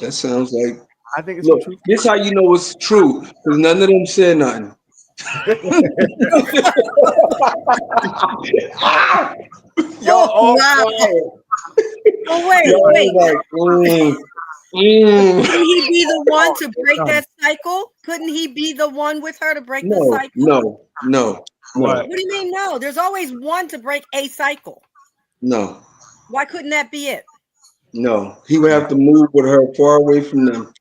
That sounds like. I think it's Look, some truth. this how you know it's true because none of them said nothing. Oh, wow. Oh wait. Couldn't he be the one to break that cycle? Couldn't he be the one with her to break the cycle? No. What do you mean no? There's always one to break a cycle. No. Why couldn't that be it? No. He would have to move with her far away from them.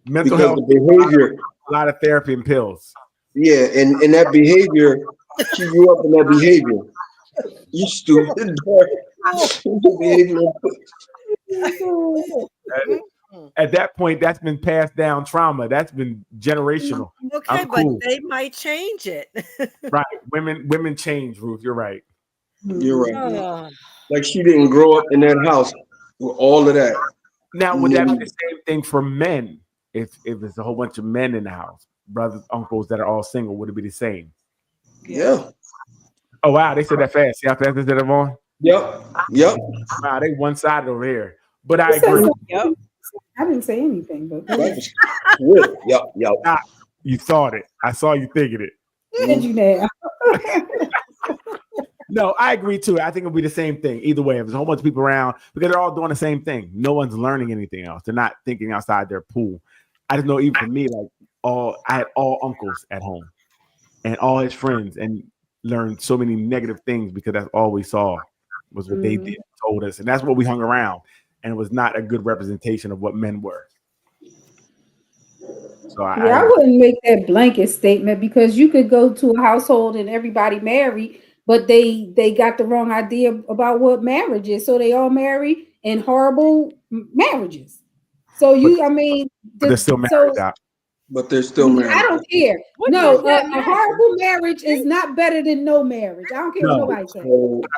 Mental because health, the behavior. A lot of therapy and pills. Yeah, and that behavior, she grew up in that behavior. You stupid. At that point, that's been passed down trauma. That's been generational. Okay, but they might change it. Right. Women change, Ruth. You're right. You're right. Like she didn't grow up in that house with all of that. Now, would that be the same thing for men? If it's a whole bunch of men in the house, brothers, uncles that are all single, would it be the same? Yeah. Oh wow, they said that fast. See how fast they said it on? Yep. Wow, they one-sided over here. But I agree. Yep. I didn't say anything, but yep. You thought it. I saw you thinking it. Did you now? No, I agree too. I think it'll be the same thing either way. If there's a whole bunch of people around, because they're all doing the same thing. No one's learning anything else. They're not thinking outside their pool. I just know even for me, like I had all uncles at home and all his friends, and learned so many negative things because that's all we saw was what they did, told us, and that's what we hung around. And it was not a good representation of what men were. So I wouldn't make that blanket statement because you could go to a household and everybody married, but they got the wrong idea about what marriage is. So they all marry in horrible marriages. So they're still married out. But they're still married. I don't care. No, a horrible marriage is not better than no marriage. I don't care what nobody says.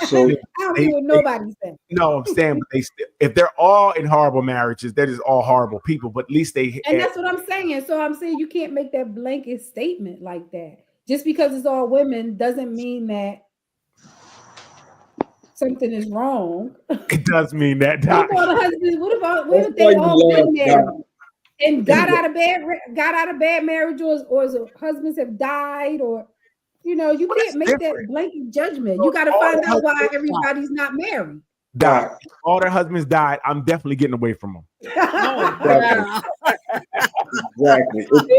So I don't care what nobody says. No, I'm saying, but if they're all in horrible marriages, they're just all horrible people. But at least they. And that's what I'm saying. So I'm saying you can't make that blanket statement like that. Just because it's all women doesn't mean that something is wrong. It does mean that. What if they all been married and got out of bad marriage, or husbands have died, or you can't make that blanket judgment. You got to find out why everybody's not married. Died. All their husbands died. I'm definitely getting away from them. Exactly.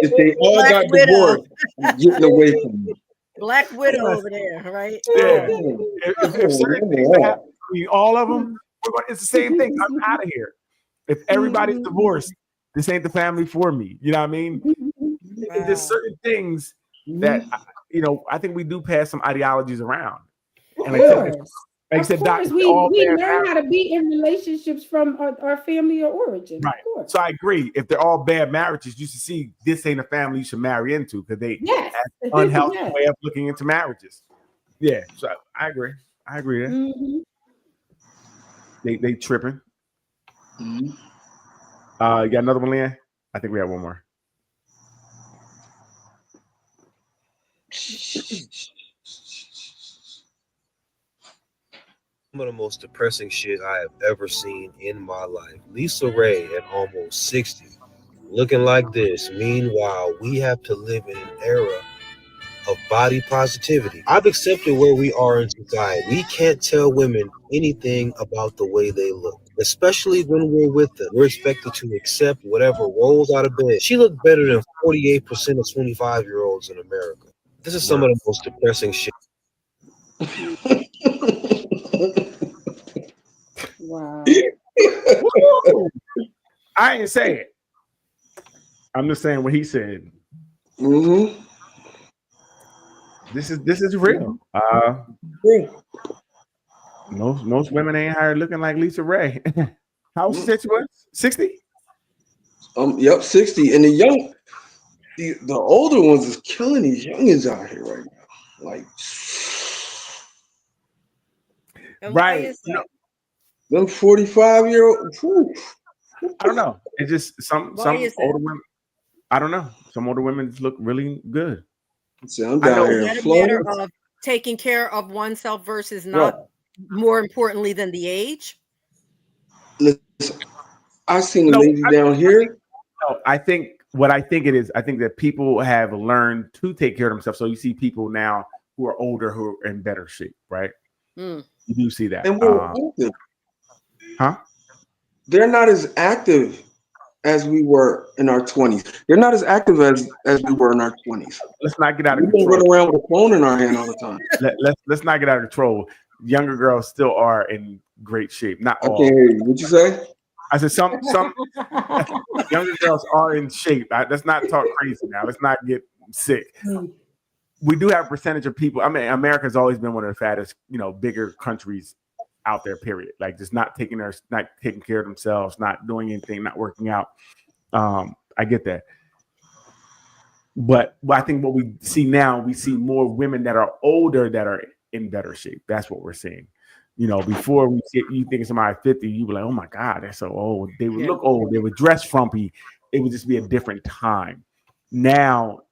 If they all got divorced, I'm getting away from them. Black widow over there, right? Yeah. If certain things happen between all of them, it's the same thing. I'm out of here. If everybody's divorced, this ain't the family for me. You know what I mean? There's certain things that I think we do pass some ideologies around. And like I said, we learn how to be in relationships from our family or origin. Right. So I agree. If they're all bad marriages, you should see this ain't a family you should marry into because they have an unhealthy way of looking into marriages. Yeah. So I agree. There. Mm-hmm. They tripping. Mm-hmm. You got another one, Leanne? I think we have one more. Some of the most depressing shit I have ever seen in my life. Lisa Ray at almost 60, looking like this. Meanwhile, we have to live in an era of body positivity. I've accepted where we are in society. We can't tell women anything about the way they look, especially when we're with them. We're expected to accept whatever rolls out of bed. She looked better than 48% of 25-year-olds in America. This is some of the most depressing shit. Wow. I ain't say it. I'm just saying what he said. Mm-hmm. This is real. Most women ain't hired looking like Lisa Ray. How old she was? 60? Yep, 60. And the older ones is killing these youngins out here right now. Like, right. Them 45-year-old. I don't know. It's just some older women. I don't know. Some older women just look really good. See, I'm down here. Is that a matter of taking care of oneself versus not more importantly than the age? Listen, I seen a lady down here. No, I think it is. I think that people have learned to take care of themselves. So you see people now who are older who are in better shape, right? You do see that. And we're active. Huh? They're not as active as we were in our 20s. They're not as active as we were in our 20s. Let's not get out of control. We run around with a phone in our hand all the time. Let's not get out of control. Younger girls still are in great shape. Not all. I can't hear you. What'd you say? I said some younger girls are in shape. Let's not talk crazy now. Let's not get sick. We do have a percentage of people. I mean, America's always been one of the fattest, bigger countries out there, period. Like just not taking care of themselves, not doing anything, not working out. I get that. But I think what we see now, we see more women that are older that are in better shape. That's what we're seeing. Before you think of somebody 50, you were like, oh my God, they're so old. They would look old. They would dress frumpy. It would just be a different time. Now,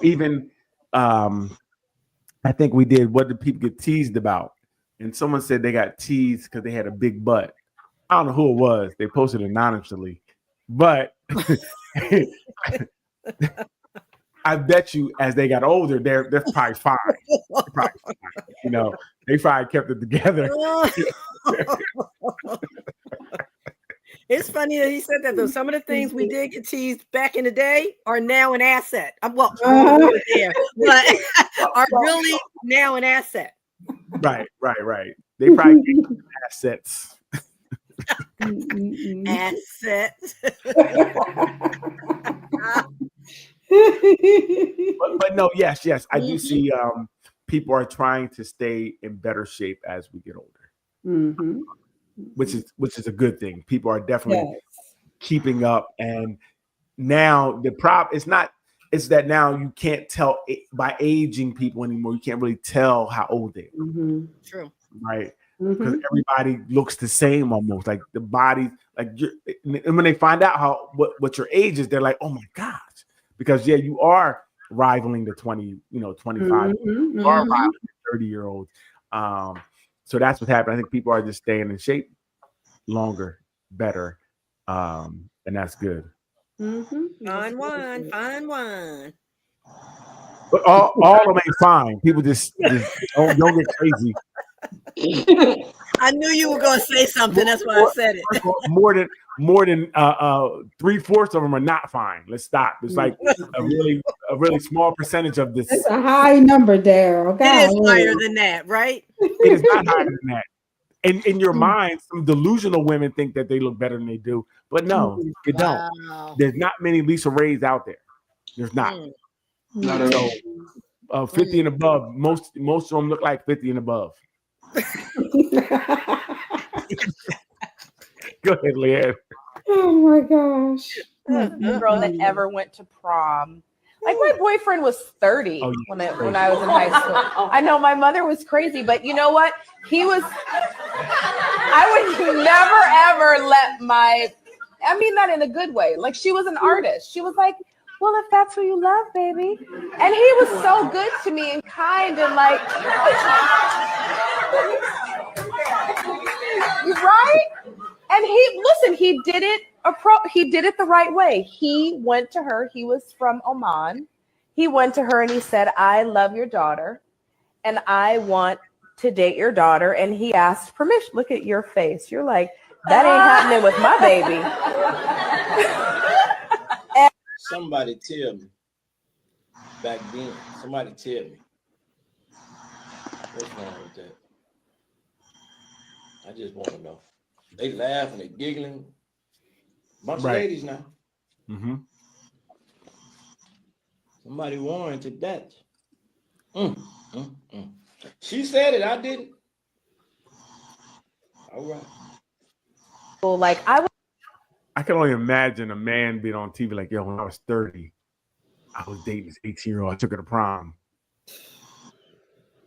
even I think we did, what did people get teased about? And someone said they got teased because they had a big butt. I don't know who it was. They posted it anonymously. But I bet you as they got older, they're probably fine. They probably kept it together. It's funny that he said that, though. Some of the things we did get teased back in the day are now an asset. But are really now an asset. Right. They probably get assets. Assets. but no, yes, I do see people are trying to stay in better shape as we get older, which is a good thing. People are definitely keeping up, and now the problem it's that now you can't tell by aging people anymore. You can't really tell how old they are. True, right? Because everybody looks the same almost. Like the body, and when they find out what your age is, they're like, oh my gosh. Because you are rivaling the 25, you are rivaling the 30-year-olds. So that's what happened. I think people are just staying in shape longer, better, and that's good. Fine wine. But all of them ain't fine. People just don't get crazy. I knew you were going to say something. That's why I said it. More than 3/4 of them are not fine. Let's stop. It's like a really small percentage of this. That's a high number there. Okay, it is higher than that, right? It is not higher than that. In your mind, some delusional women think that they look better than they do, but no, you don't. There's not many Lisa Rays out there. There's not. Not at all. 50 and above. Most of them look like 50 and above. Go ahead, Leanne. Oh my gosh. The girl that ever went to prom. Like my boyfriend was 30 when I was in high school. I know my mother was crazy, but you know what? I would never ever I mean that in a good way. Like she was an artist. She was like, well, if that's who you love, baby. And he was so good to me and kind and like, right? And he did it the right way. He went to her. He was from Oman. He went to her and he said, I love your daughter and I want to date your daughter. And he asked permission. Look at your face. You're like, that ain't happening with my baby. Somebody tell me back then. Somebody tell me. What's wrong with that? I just want to know. They laugh and they giggling. Bunch of Right. ladies now. Mm-hmm. Somebody warranted that. She said it. I didn't. All right. Well, like I can only imagine a man being on TV like, yo, when I was 30, I was dating this 18-year-old. I took her to prom.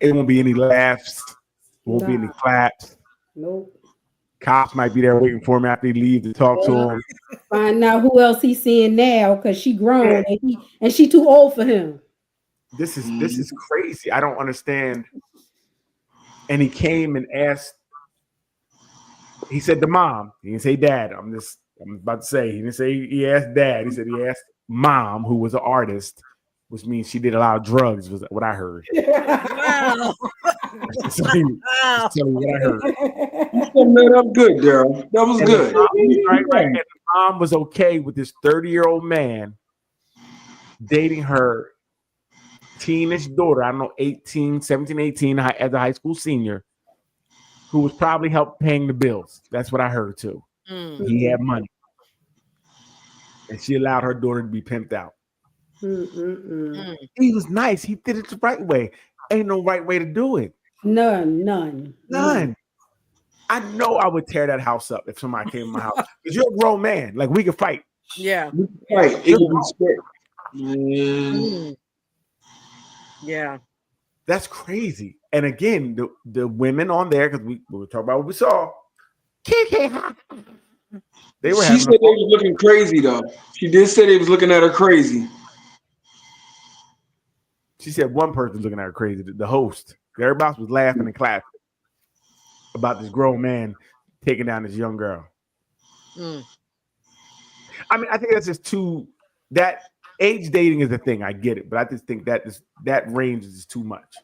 It won't be any laughs. It won't be any claps. Nope. Cops might be there waiting for him after he leaves to talk to him. Find out who else he's seeing now because she grown and she too old for him. This is crazy. I don't understand. And he came and asked. He said to mom. He didn't say dad. I'm about to say. He didn't say he asked dad. He said he asked mom, who was an artist, which means she did a lot of drugs. Was what I heard. Wow. Just tell you what I heard. You summed that up good, Daryl. That was good. Right. And the mom was okay with this 30-year-old man dating her teenish daughter, I don't know, 17, 18, as a high school senior, who was probably helped paying the bills. That's what I heard too. He had money. And she allowed her daughter to be pimped out. He was nice. He did it the right way. Ain't no right way to do it. None. I know I would tear that house up if somebody came in my house. Because you're a grown man. Like, we can fight. Yeah. Right. It would be Yeah. That's crazy. And again, the women on there, because we were talking about what we saw. They were. She said they was looking crazy though. She did say they was looking at her crazy. She said one person looking at her crazy. The host. Everybody was laughing and clapping about this grown man taking down this young girl. I mean, I think that's just that age dating is a thing. I get it, but I just think that range is just too much.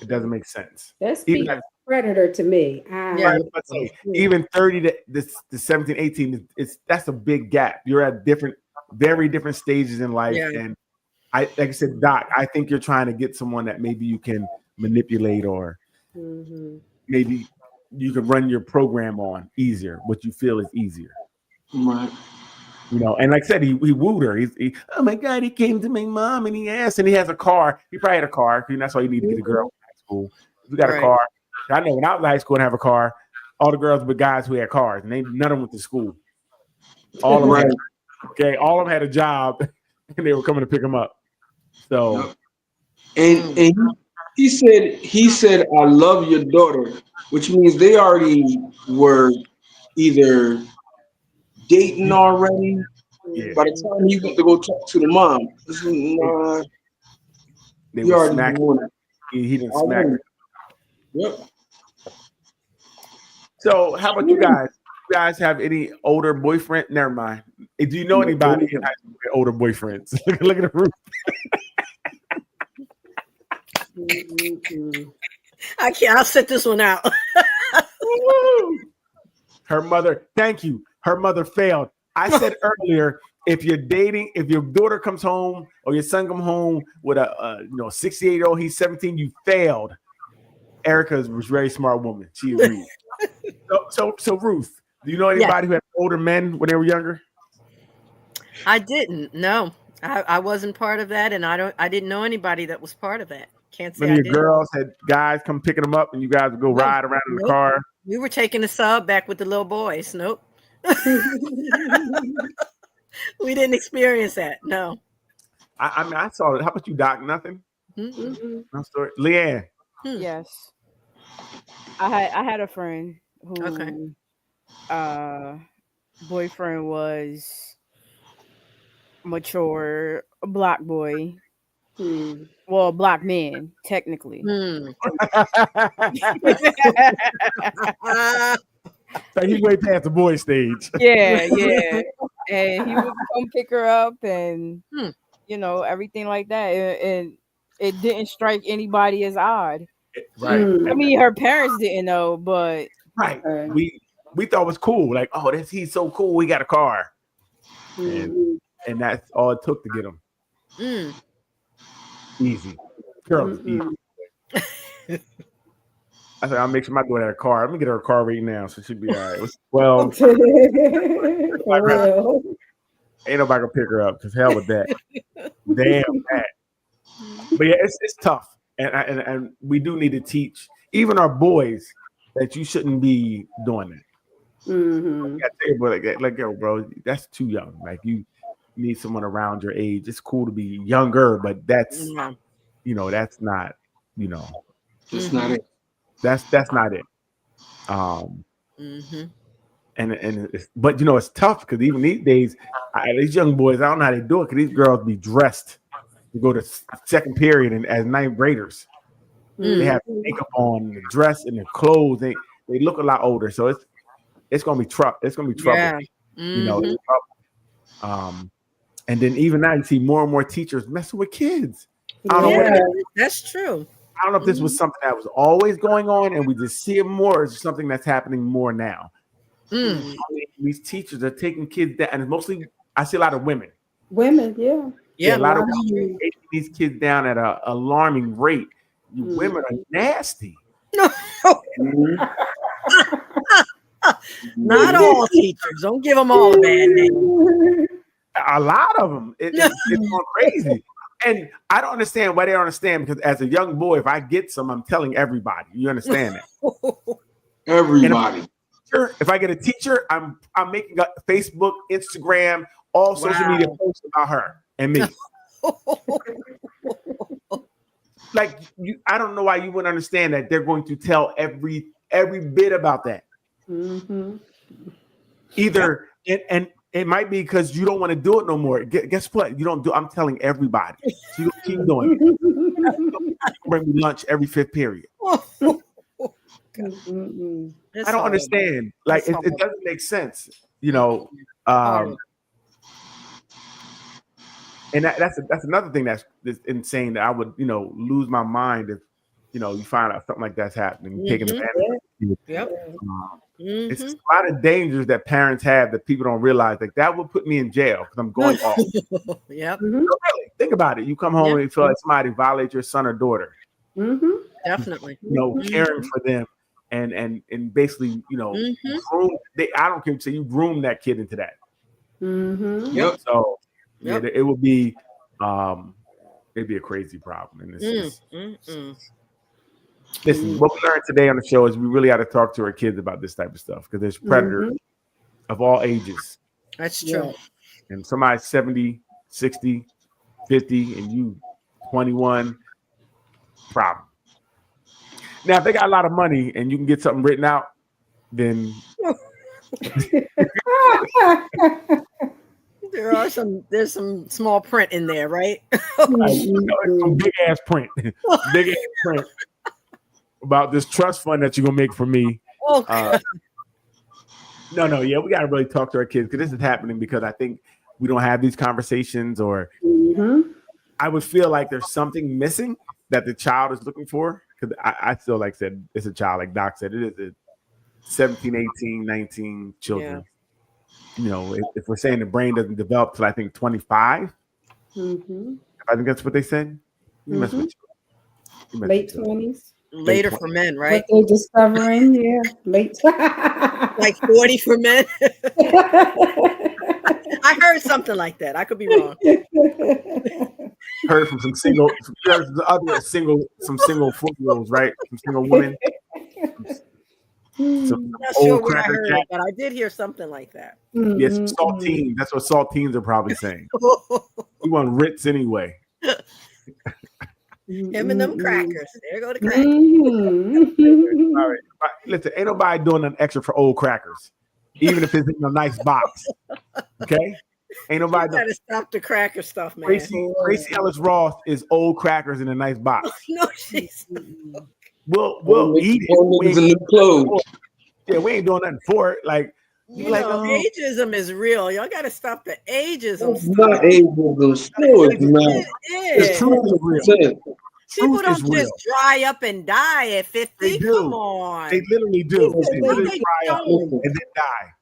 It doesn't make sense. That's being a predator to me. Even 30 to 17, 18, that's a big gap. You're at very different stages in life. Yeah. And like I said, Doc, I think you're trying to get someone that maybe you can manipulate or maybe you can run your program on easier, what you feel is easier. Right. You know, and like I said, he wooed her. Oh my God, he came to my mom and he asked, and he has a car. He probably had a car. And that's why you need to get a girl in high school. If you got a car. I know when I was in high school and have a car, all the girls were guys who had cars, and none of them went to school. All of them, all of them had a job, and they were coming to pick them up. So, and he said, I love your daughter, which means they already were either dating already. Yeah. By the time he went to go talk to the mom, they were smacking. He didn't smack her. Yep. So, how about you guys? You guys have any older boyfriend? Never mind. Do you know anybody in high school with older boyfriends? Look at the roof. I can't. I'll sit this one out. Her mother. Thank you. Her mother failed. I said earlier, if you're dating, if your daughter comes home or your son come home with a 68-year-old, he's 17, you failed. Erica was a very smart woman. She agreed. So Ruth, do you know anybody who had older men when they were younger? I didn't. No, I wasn't part of that, and I didn't know anybody that was part of that. Can't say. None of your girls had guys come picking them up, and you guys would go ride around in the car. We were taking the sub back with the little boys. Nope. We didn't experience that. No. I mean, I saw it. How about you, Doc? Nothing. No story. Leanne. Yes. I had a friend who boyfriend was mature, a black boy. Well, black man, technically. So he's way past the boy stage. Yeah. And he would come pick her up and everything like that. And it didn't strike anybody as odd. Right. I mean, her parents didn't know, but we thought it was cool. Like, oh, he's so cool. We got a car, and that's all it took to get him. Easy, girl. Easy. I said, I'll make sure my daughter had a car. I'm gonna get her a car right now, so she'll be all right. It was 12. For real. Ain't nobody gonna pick her up because hell with that. Damn that. But yeah, it's tough, and we do need to teach even our boys that you shouldn't be doing that. Mm-hmm. You gotta tell your boy like, yo, bro, that's too young. Like you need someone around your age. It's cool to be younger, but that's that's not, That's not it. That's not it. And it's, but it's tough because even these days, these young boys, I don't know how they do it because these girls be dressed to go to second period and as ninth graders. They have makeup on, the dress and the clothes. They look a lot older, so it's gonna be trouble. It's gonna be trouble. Yeah. It's trouble. And then even now you see more and more teachers messing with kids. I don't know that's true. I don't know if this was something that was always going on and we just see it more, or is it something that's happening more now? These teachers are taking kids down, and it's mostly I see a lot of women. Women, yeah. A lot of women taking these kids down at an alarming rate. You women are nasty. Not all teachers. Don't give them all a bad name. A lot of them. It's going crazy. And I don't understand why they don't understand, because as a young boy, if I get some, I'm telling everybody. You understand that? Everybody. If I get a teacher, I'm making a Facebook, Instagram, all social media posts about her and me. Like I don't know why you wouldn't understand that they're going to tell every bit about that. Either and it might be because you don't want to do it no more. Guess what? You don't do. I'm telling everybody. So you keep doing it. You bring me lunch every fifth period. I don't understand. Like it doesn't make sense. And that's another thing that's insane, that I would lose my mind if you find out something like that's happening, taking advantage of you. It's just a lot of dangers that parents have that people don't realize. Like that would put me in jail because I'm going off. Really, think about it. You come home and you feel like somebody violates your son or daughter. Definitely. Caring for them and basically groom. I don't care if you say you groom that kid into that. So it would be it'd be a crazy problem. And listen, what we learned today on the show is we really ought to talk to our kids about this type of stuff, because there's predators of all ages. That's true. And somebody's 70, 60, 50, and you 21, problem. Now, if they got a lot of money and you can get something written out, then there's some small print in there, right? Some big ass print. Big ass print about this trust fund that you're gonna make for me. We gotta really talk to our kids, because this is happening because I think we don't have these conversations, or I would feel like there's something missing that the child is looking for. Because I still, like I said, it's a child, like Doc said, it is 17, 18, 19 children. If we're saying the brain doesn't develop till I think 25, I think that's what they said. Late 20s. Later for men, right? What they're discovering, late. Like 40 for men. I heard something like that. I could be wrong. Heard from some single 4-year-olds, right? Some single women. I'm not sure what I heard, but I did hear something like that. Yes, saltines. That's what saltines are probably saying. We want Ritz anyway. Him and them crackers. There go the crackers. All right. Listen, ain't nobody doing an extra for old crackers, even if it's in a nice box. Okay? Ain't nobody. You gotta stop the cracker stuff, man. Tracy Ellis Ross is old crackers in a nice box. No, she's We'll eat it. We ain't doing nothing for it. Like, ageism is real. Y'all got to stop the ageism. It's not ageism. It's real. People don't just dry up and die at 50. They do. Come on. They literally do. They literally dry up and then die.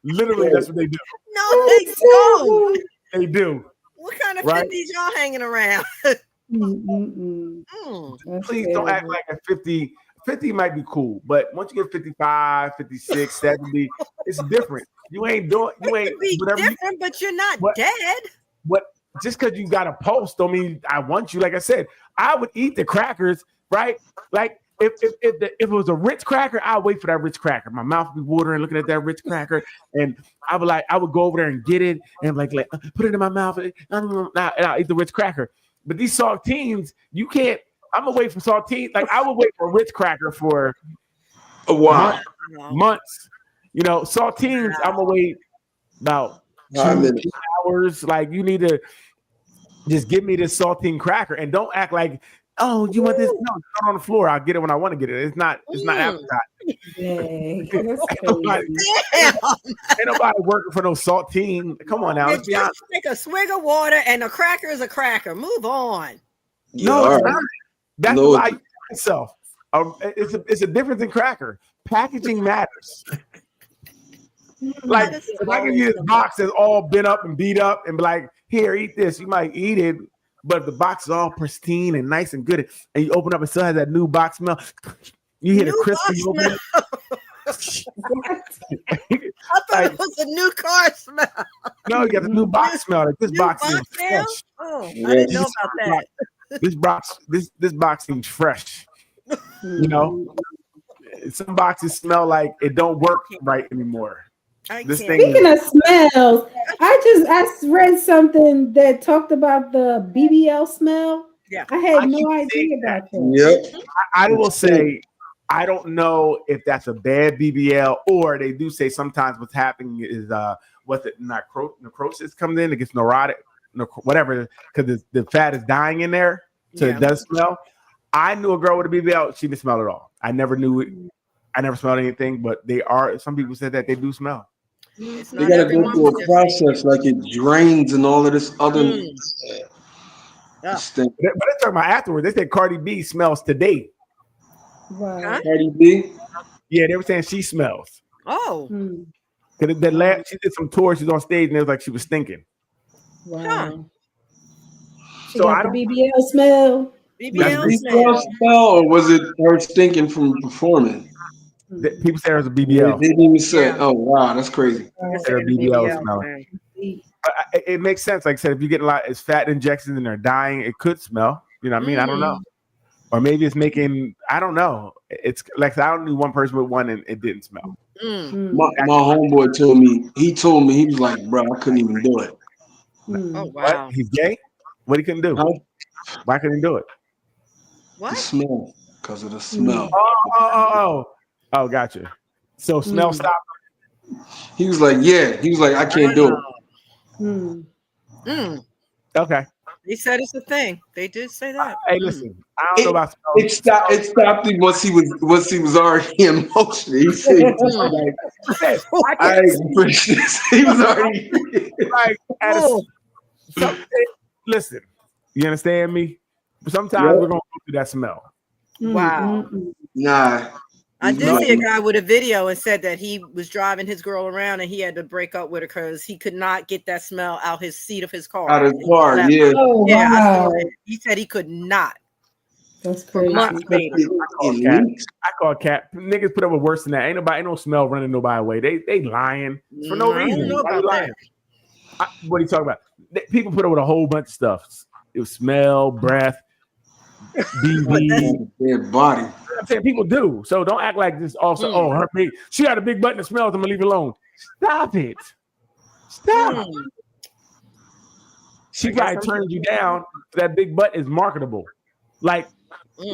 Literally, that's what they do. No, they don't. They do. What kind of 50s y'all hanging around? Please don't act like a 50. 50 might be cool, but once you get 55, 56, 70, it's different. You ain't doing, you ain't whatever. Different, but you're not dead. What? Just because you got a pulse don't mean I want you. Like I said, I would eat the crackers, right? Like if it was a Ritz cracker, I'd wait for that Ritz cracker. My mouth would be watering looking at that Ritz cracker, and I would go over there and get it and like put it in my mouth, and I'll eat the Ritz cracker. But these saltines, you can't. I'm gonna wait for saltines. Like I would wait for a Ritz cracker for a while, months. You know, saltines. I'm gonna wait about 2 hours. Like you need to just give me this saltine cracker and don't act like, oh, you want this? No, it's not on the floor. I'll get it when I want to get it. It's not appetizing. Ain't nobody working for no saltine. Come on now. You just take a swig of water and a cracker is a cracker. Move on. No, it's not. That's why I myself. It's a difference in cracker. Packaging matters. Like if I give you this box that's all bent up and beat up and be like, here, eat this, you might eat it, but if the box is all pristine and nice and good, and you open up and still has that new box smell, you hear the crispy. I thought it was a new car smell. No, you got the new box smell. Like, this box seems fresh. Oh, I didn't know about that. This box seems fresh. You know, some boxes smell like it don't work right anymore. Speaking of smells, I read something that talked about the BBL smell. Yeah, I had no idea about that. Yep. I will say I don't know if that's a bad BBL or they do say sometimes what's happening is necrosis comes in, it gets neurotic, whatever, because the fat is dying in there, so it does smell. I knew a girl with a BBL, she didn't smell at all. I never knew it. I never smelled anything, but some people said that they do smell. They gotta go through a process like it drains and all of this other stink. But they're talking about afterwards. They said Cardi B smells today. Wow. Cardi B? Yeah, they were saying she smells. Oh. Because she did some tours, she's on stage and it was like she was stinking. Wow. She So got the BBL smell. BBL smell, or was it her stinking from performing? People say it was a BBL. They didn't even say, oh wow, that's crazy. BBL smell. It makes sense. Like I said, if you get a lot of fat injections and they're dying, it could smell. You know what I mean? I don't know. Or maybe it's making, I don't know. It's like I only knew one person with one and it didn't smell. My homeboy told me, he was like, bro, I couldn't even do it. Oh wow. What? He's gay? What he couldn't do? Why couldn't he do it? The smell, because of the smell. Oh, gotcha. So smell stop. He was like, I can't do it. Okay. He said it's a thing. They did say that. Hey, listen, I don't know about smell. It stopped him once he was already emotional. He said, he was already like, listen, you understand me? Sometimes we're gonna go through that smell. Wow. Nah. I did see a guy with a video and said that he was driving his girl around and he had to break up with her because he could not get that smell out his seat of his car. Out of his car, yeah. Oh, yeah, wow. He said he could not. That's crazy. I call cat. Niggas put up with worse than that. Ain't no smell running nobody away. They lying for no reason. What are you talking about? People put up with a whole bunch of stuff. It was smell, breath, BB, dead body. I'm saying people do. So don't act like this also. Oh, her big, she got a big butt and it smells. I'm gonna leave it alone. Stop it. Stop. She probably turned you down. That big butt is marketable. Like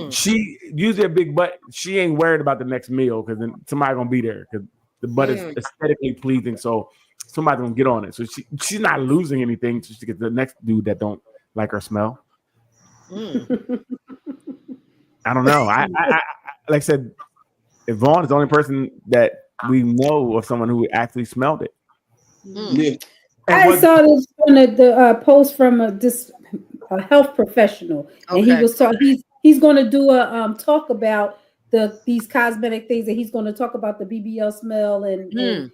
she usually a big butt. She ain't worried about the next meal because then somebody gonna be there because the butt is aesthetically pleasing. So somebody's gonna get on it. So she's not losing anything. So she gets the next dude that don't like her smell. I don't know. I like I said, Vaughn is the only person that we know of someone who actually smelled it. Yeah. I saw this on the post from a health professional, and he was talking. He's going to do a talk about these cosmetic things, and he's going to talk about the BBL smell and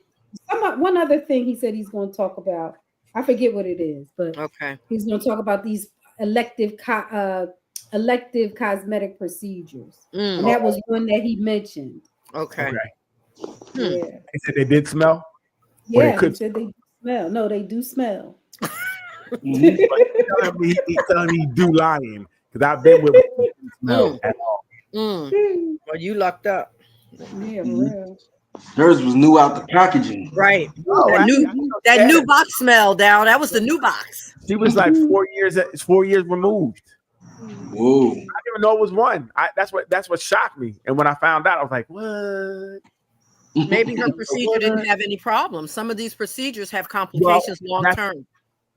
one other thing he said he's going to talk about. I forget what it is, but he's going to talk about these elective cosmetic procedures, Mm. and that was one that he mentioned. Okay. Yeah, He said they did smell. Or they yeah. He could. said they do smell. No, they do smell. But he's telling me he do lying because I've been with him. He didn't smell at all. Mm. Well, you lucked up. Yeah, for real. Hers was new out the packaging. Right. Oh, that new box smell, Down. That was the new box. She was like 4 years removed. Whoa. I didn't even know it was one. That's what shocked me. And when I found out, I was like, what? Maybe her procedure didn't have any problems. Some of these procedures have complications long term.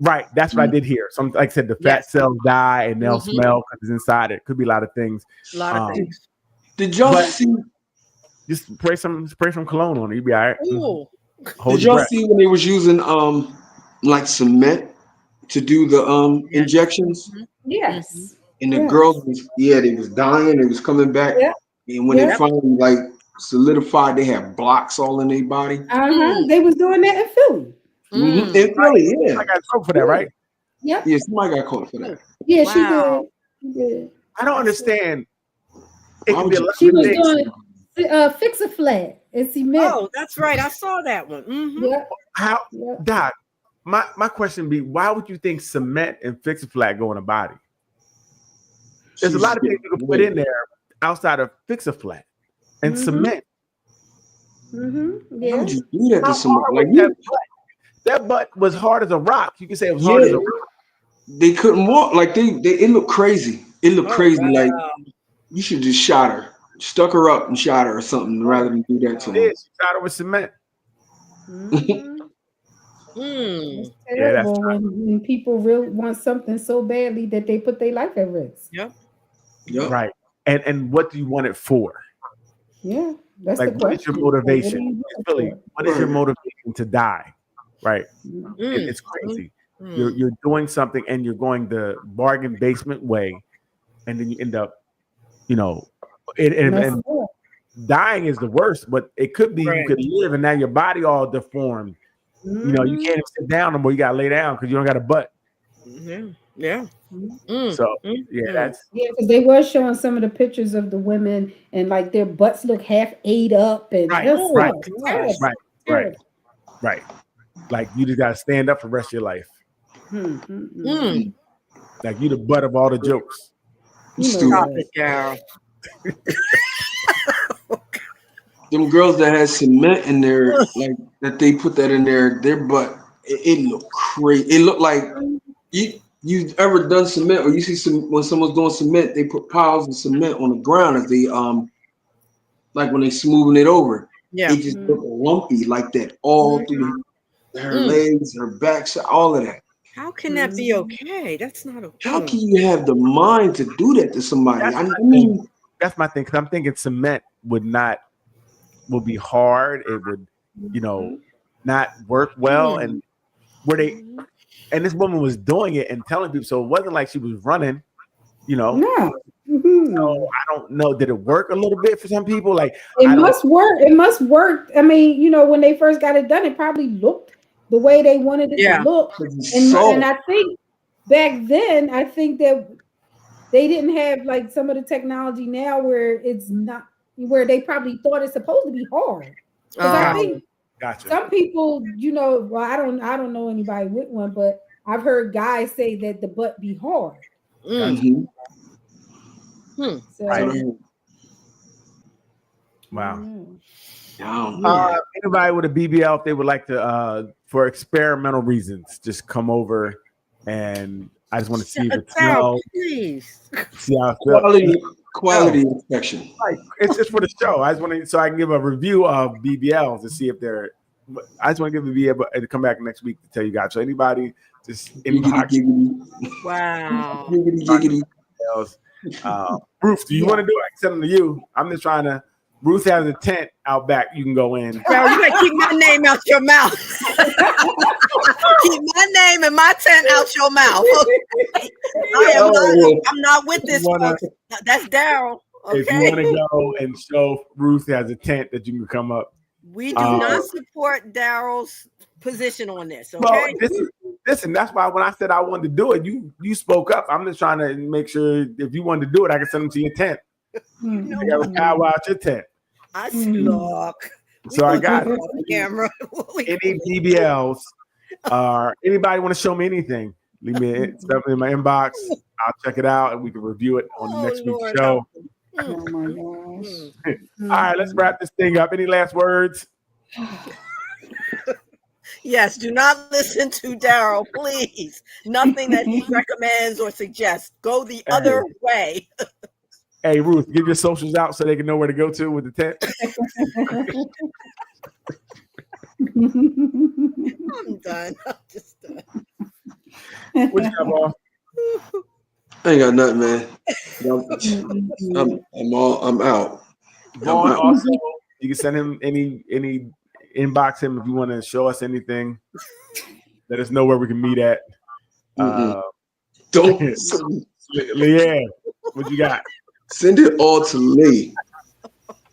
Right. That's what I did hear. Some, like I said, the fat cells die and they'll smell because it's inside it. Could be a lot of things. A lot of things. Did y'all see? Just spray some cologne on it. You'll be all right. Ooh. Did y'all see when they was using like cement to do the injections? Yes. And the girls was they was dying, it was coming back. Yeah. And when they finally like solidified, they had blocks all in their body. They was doing that in Philly. In Philly, I got caught for that, right? Yep. Yeah, somebody got caught for that. Yeah, she did. I don't understand. It could be a lot She of was things. doing fix a flat and cement. Oh, that's right. I saw that one. Yep. How, Doc? My question be, why would you think cement and fix a flat go in a body? There's a lot of things you can put in there outside of fix a flat and cement. Yeah. How would you do that to somebody? Like that butt was hard as a rock. You can say it was hard as a rock. They couldn't walk. Like it looked crazy. It looked crazy. Wow. Like you should just shot her, stuck her up and shot her or something rather than do that to her. She shot her with cement. It's Yeah, that's terrible when people really want something so badly that they put their life at risk. Yep. Right. And what do you want it for? Yeah, that's Like, the what is question. your motivation? Like, It's really, what is your motivation to die? Right. It's crazy. You're doing something and you're going the bargain basement way, and then you end up, and dying is the worst. But it could be you could live and now your body all deformed. You can't even sit down no more. You gotta lay down because you don't got a butt. Yeah. So that's because they were showing some of the pictures of the women and like their butts look half ate up and right. Like you just gotta stand up for the rest of your life. Like you the butt of all the jokes. Stop it, Daryl. Them girls that had cement in there, like that they put that in their butt, it looked crazy. It looked like you ever done cement or you see when someone's doing cement, they put piles of cement on the ground as they like when they smoothing it over. Yeah. It just looked lumpy like that all through her legs, her back, all of that. How can that be okay? That's not okay. How can you have the mind to do that to somebody? That's my thing. Because I'm thinking cement would be hard. It would, not work well. And this woman was doing it and telling people, so it wasn't like she was running, No. So I don't know. Did it work a little bit for some people? Like it must work. It must work. I mean, when they first got it done, it probably looked the way they wanted it to look. And I think back then, I think that they didn't have like some of the technology now where it's not, where they probably thought it's supposed to be hard. I think some people, well, I don't know anybody with one, but I've heard guys say that the butt be hard. So, wow. Anybody with a BBL, if they would like to, for experimental reasons, just come over, and I just want to see the smell. See how it feels. Quality inspection. Like, it's just for the show. I just want to, so I can give a review of BBLs to see if they're. I just want to be able to come back next week to tell you guys. So anybody, just inbox. Wow. Ruth, do you want to do it? I can send them to you. I'm just trying to. Ruth has a tent out back. You can go in. Well, you gotta keep my name out your mouth. Keep my name and my tent out your mouth. I'm not with this. That's Daryl. Okay? If you want to go and show Ruth has a tent that you can come up. We do not support Daryl's position on this. Okay. Well, Listen, that's why when I said I wanted to do it, you spoke up. I'm just trying to make sure if you wanted to do it, I can send them to your tent. You got to power out your tent. I look. So I got it. Camera. Any DBLs or anybody want to show me anything? Leave me stuff in my inbox. I'll check it out and we can review it on the next week's show. Oh my gosh. All right, let's wrap this thing up. Any last words? Yes, do not listen to Daryl, please. Nothing that he recommends or suggests. Go the other way. Hey, Ruth, give your socials out so they can know where to go to with the tent. I'm done. I'm just done. What you got, boss? I ain't got nothing, man. I'm out. Vaughn, also, you can send him any inbox him if you want to show us anything. Let us know where we can meet at. Don't Leanne, what you got? Send it all to Lee.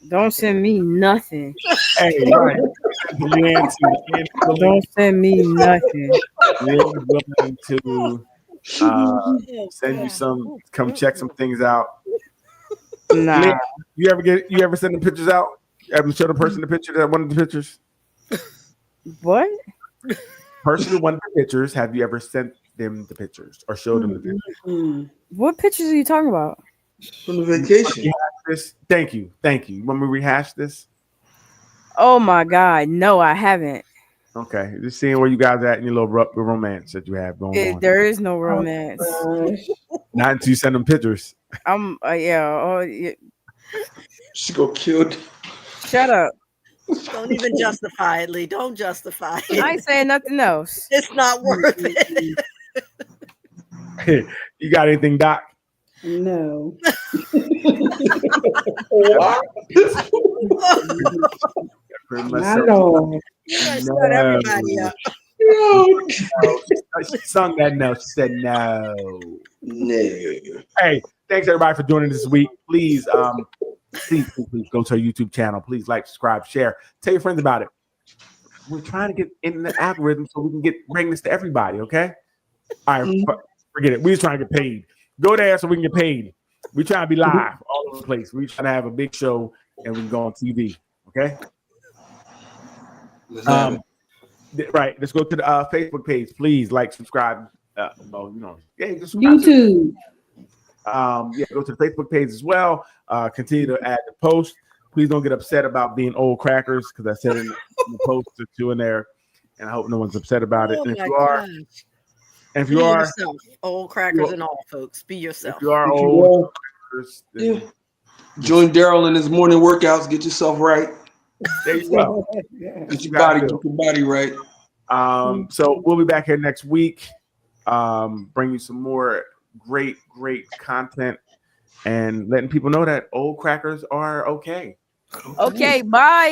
Don't send me nothing. Hey, right. Leanne, Don't send me nothing. We're willing to send you some. Come check some things out. Nah. Leanne, you ever send the pictures out? Ever show the person the picture that wanted the pictures? What? Person who wanted the pictures. Have you ever sent them the pictures or showed them the pictures? What pictures are you talking about? From the vacation. Thank you. You want me to rehash this? Oh my God, no, I haven't. Okay, just seeing where you guys at in your little romance that you have going on. There is no romance. Not until you send them pictures. Yeah. She got killed. Shut up. Don't even justify it, Lee. Don't justify it. I ain't saying nothing else. It's not worth it. You got anything, Doc? No. Not all. Shut everybody up. She sung that no. She said no. Hey, thanks everybody for joining this week. Please, please go to our YouTube channel. Please like, subscribe, share. Tell your friends about it. We're trying to get in the algorithm so we can bring this to everybody. Okay. All right. Forget it. We're just trying to get paid. Go there so we can get paid. We trying to be live all over the place. We trying to have a big show and we can go on TV. Okay. Right. Let's go to the Facebook page. Please like, subscribe. YouTube. Go to the Facebook page as well. Continue to add the post. Please don't get upset about being old crackers because I said in the post or two in there, and I hope no one's upset about it. And if you are, yourself. Old crackers and all, folks, be yourself. If you are old crackers, join Daryl in his morning workouts. Get yourself right. There you go. Get your body right. So we'll be back here next week. Bring you some more great content and letting people know that old crackers are okay. Okay, bye.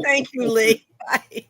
Thank you, Lee. Bye.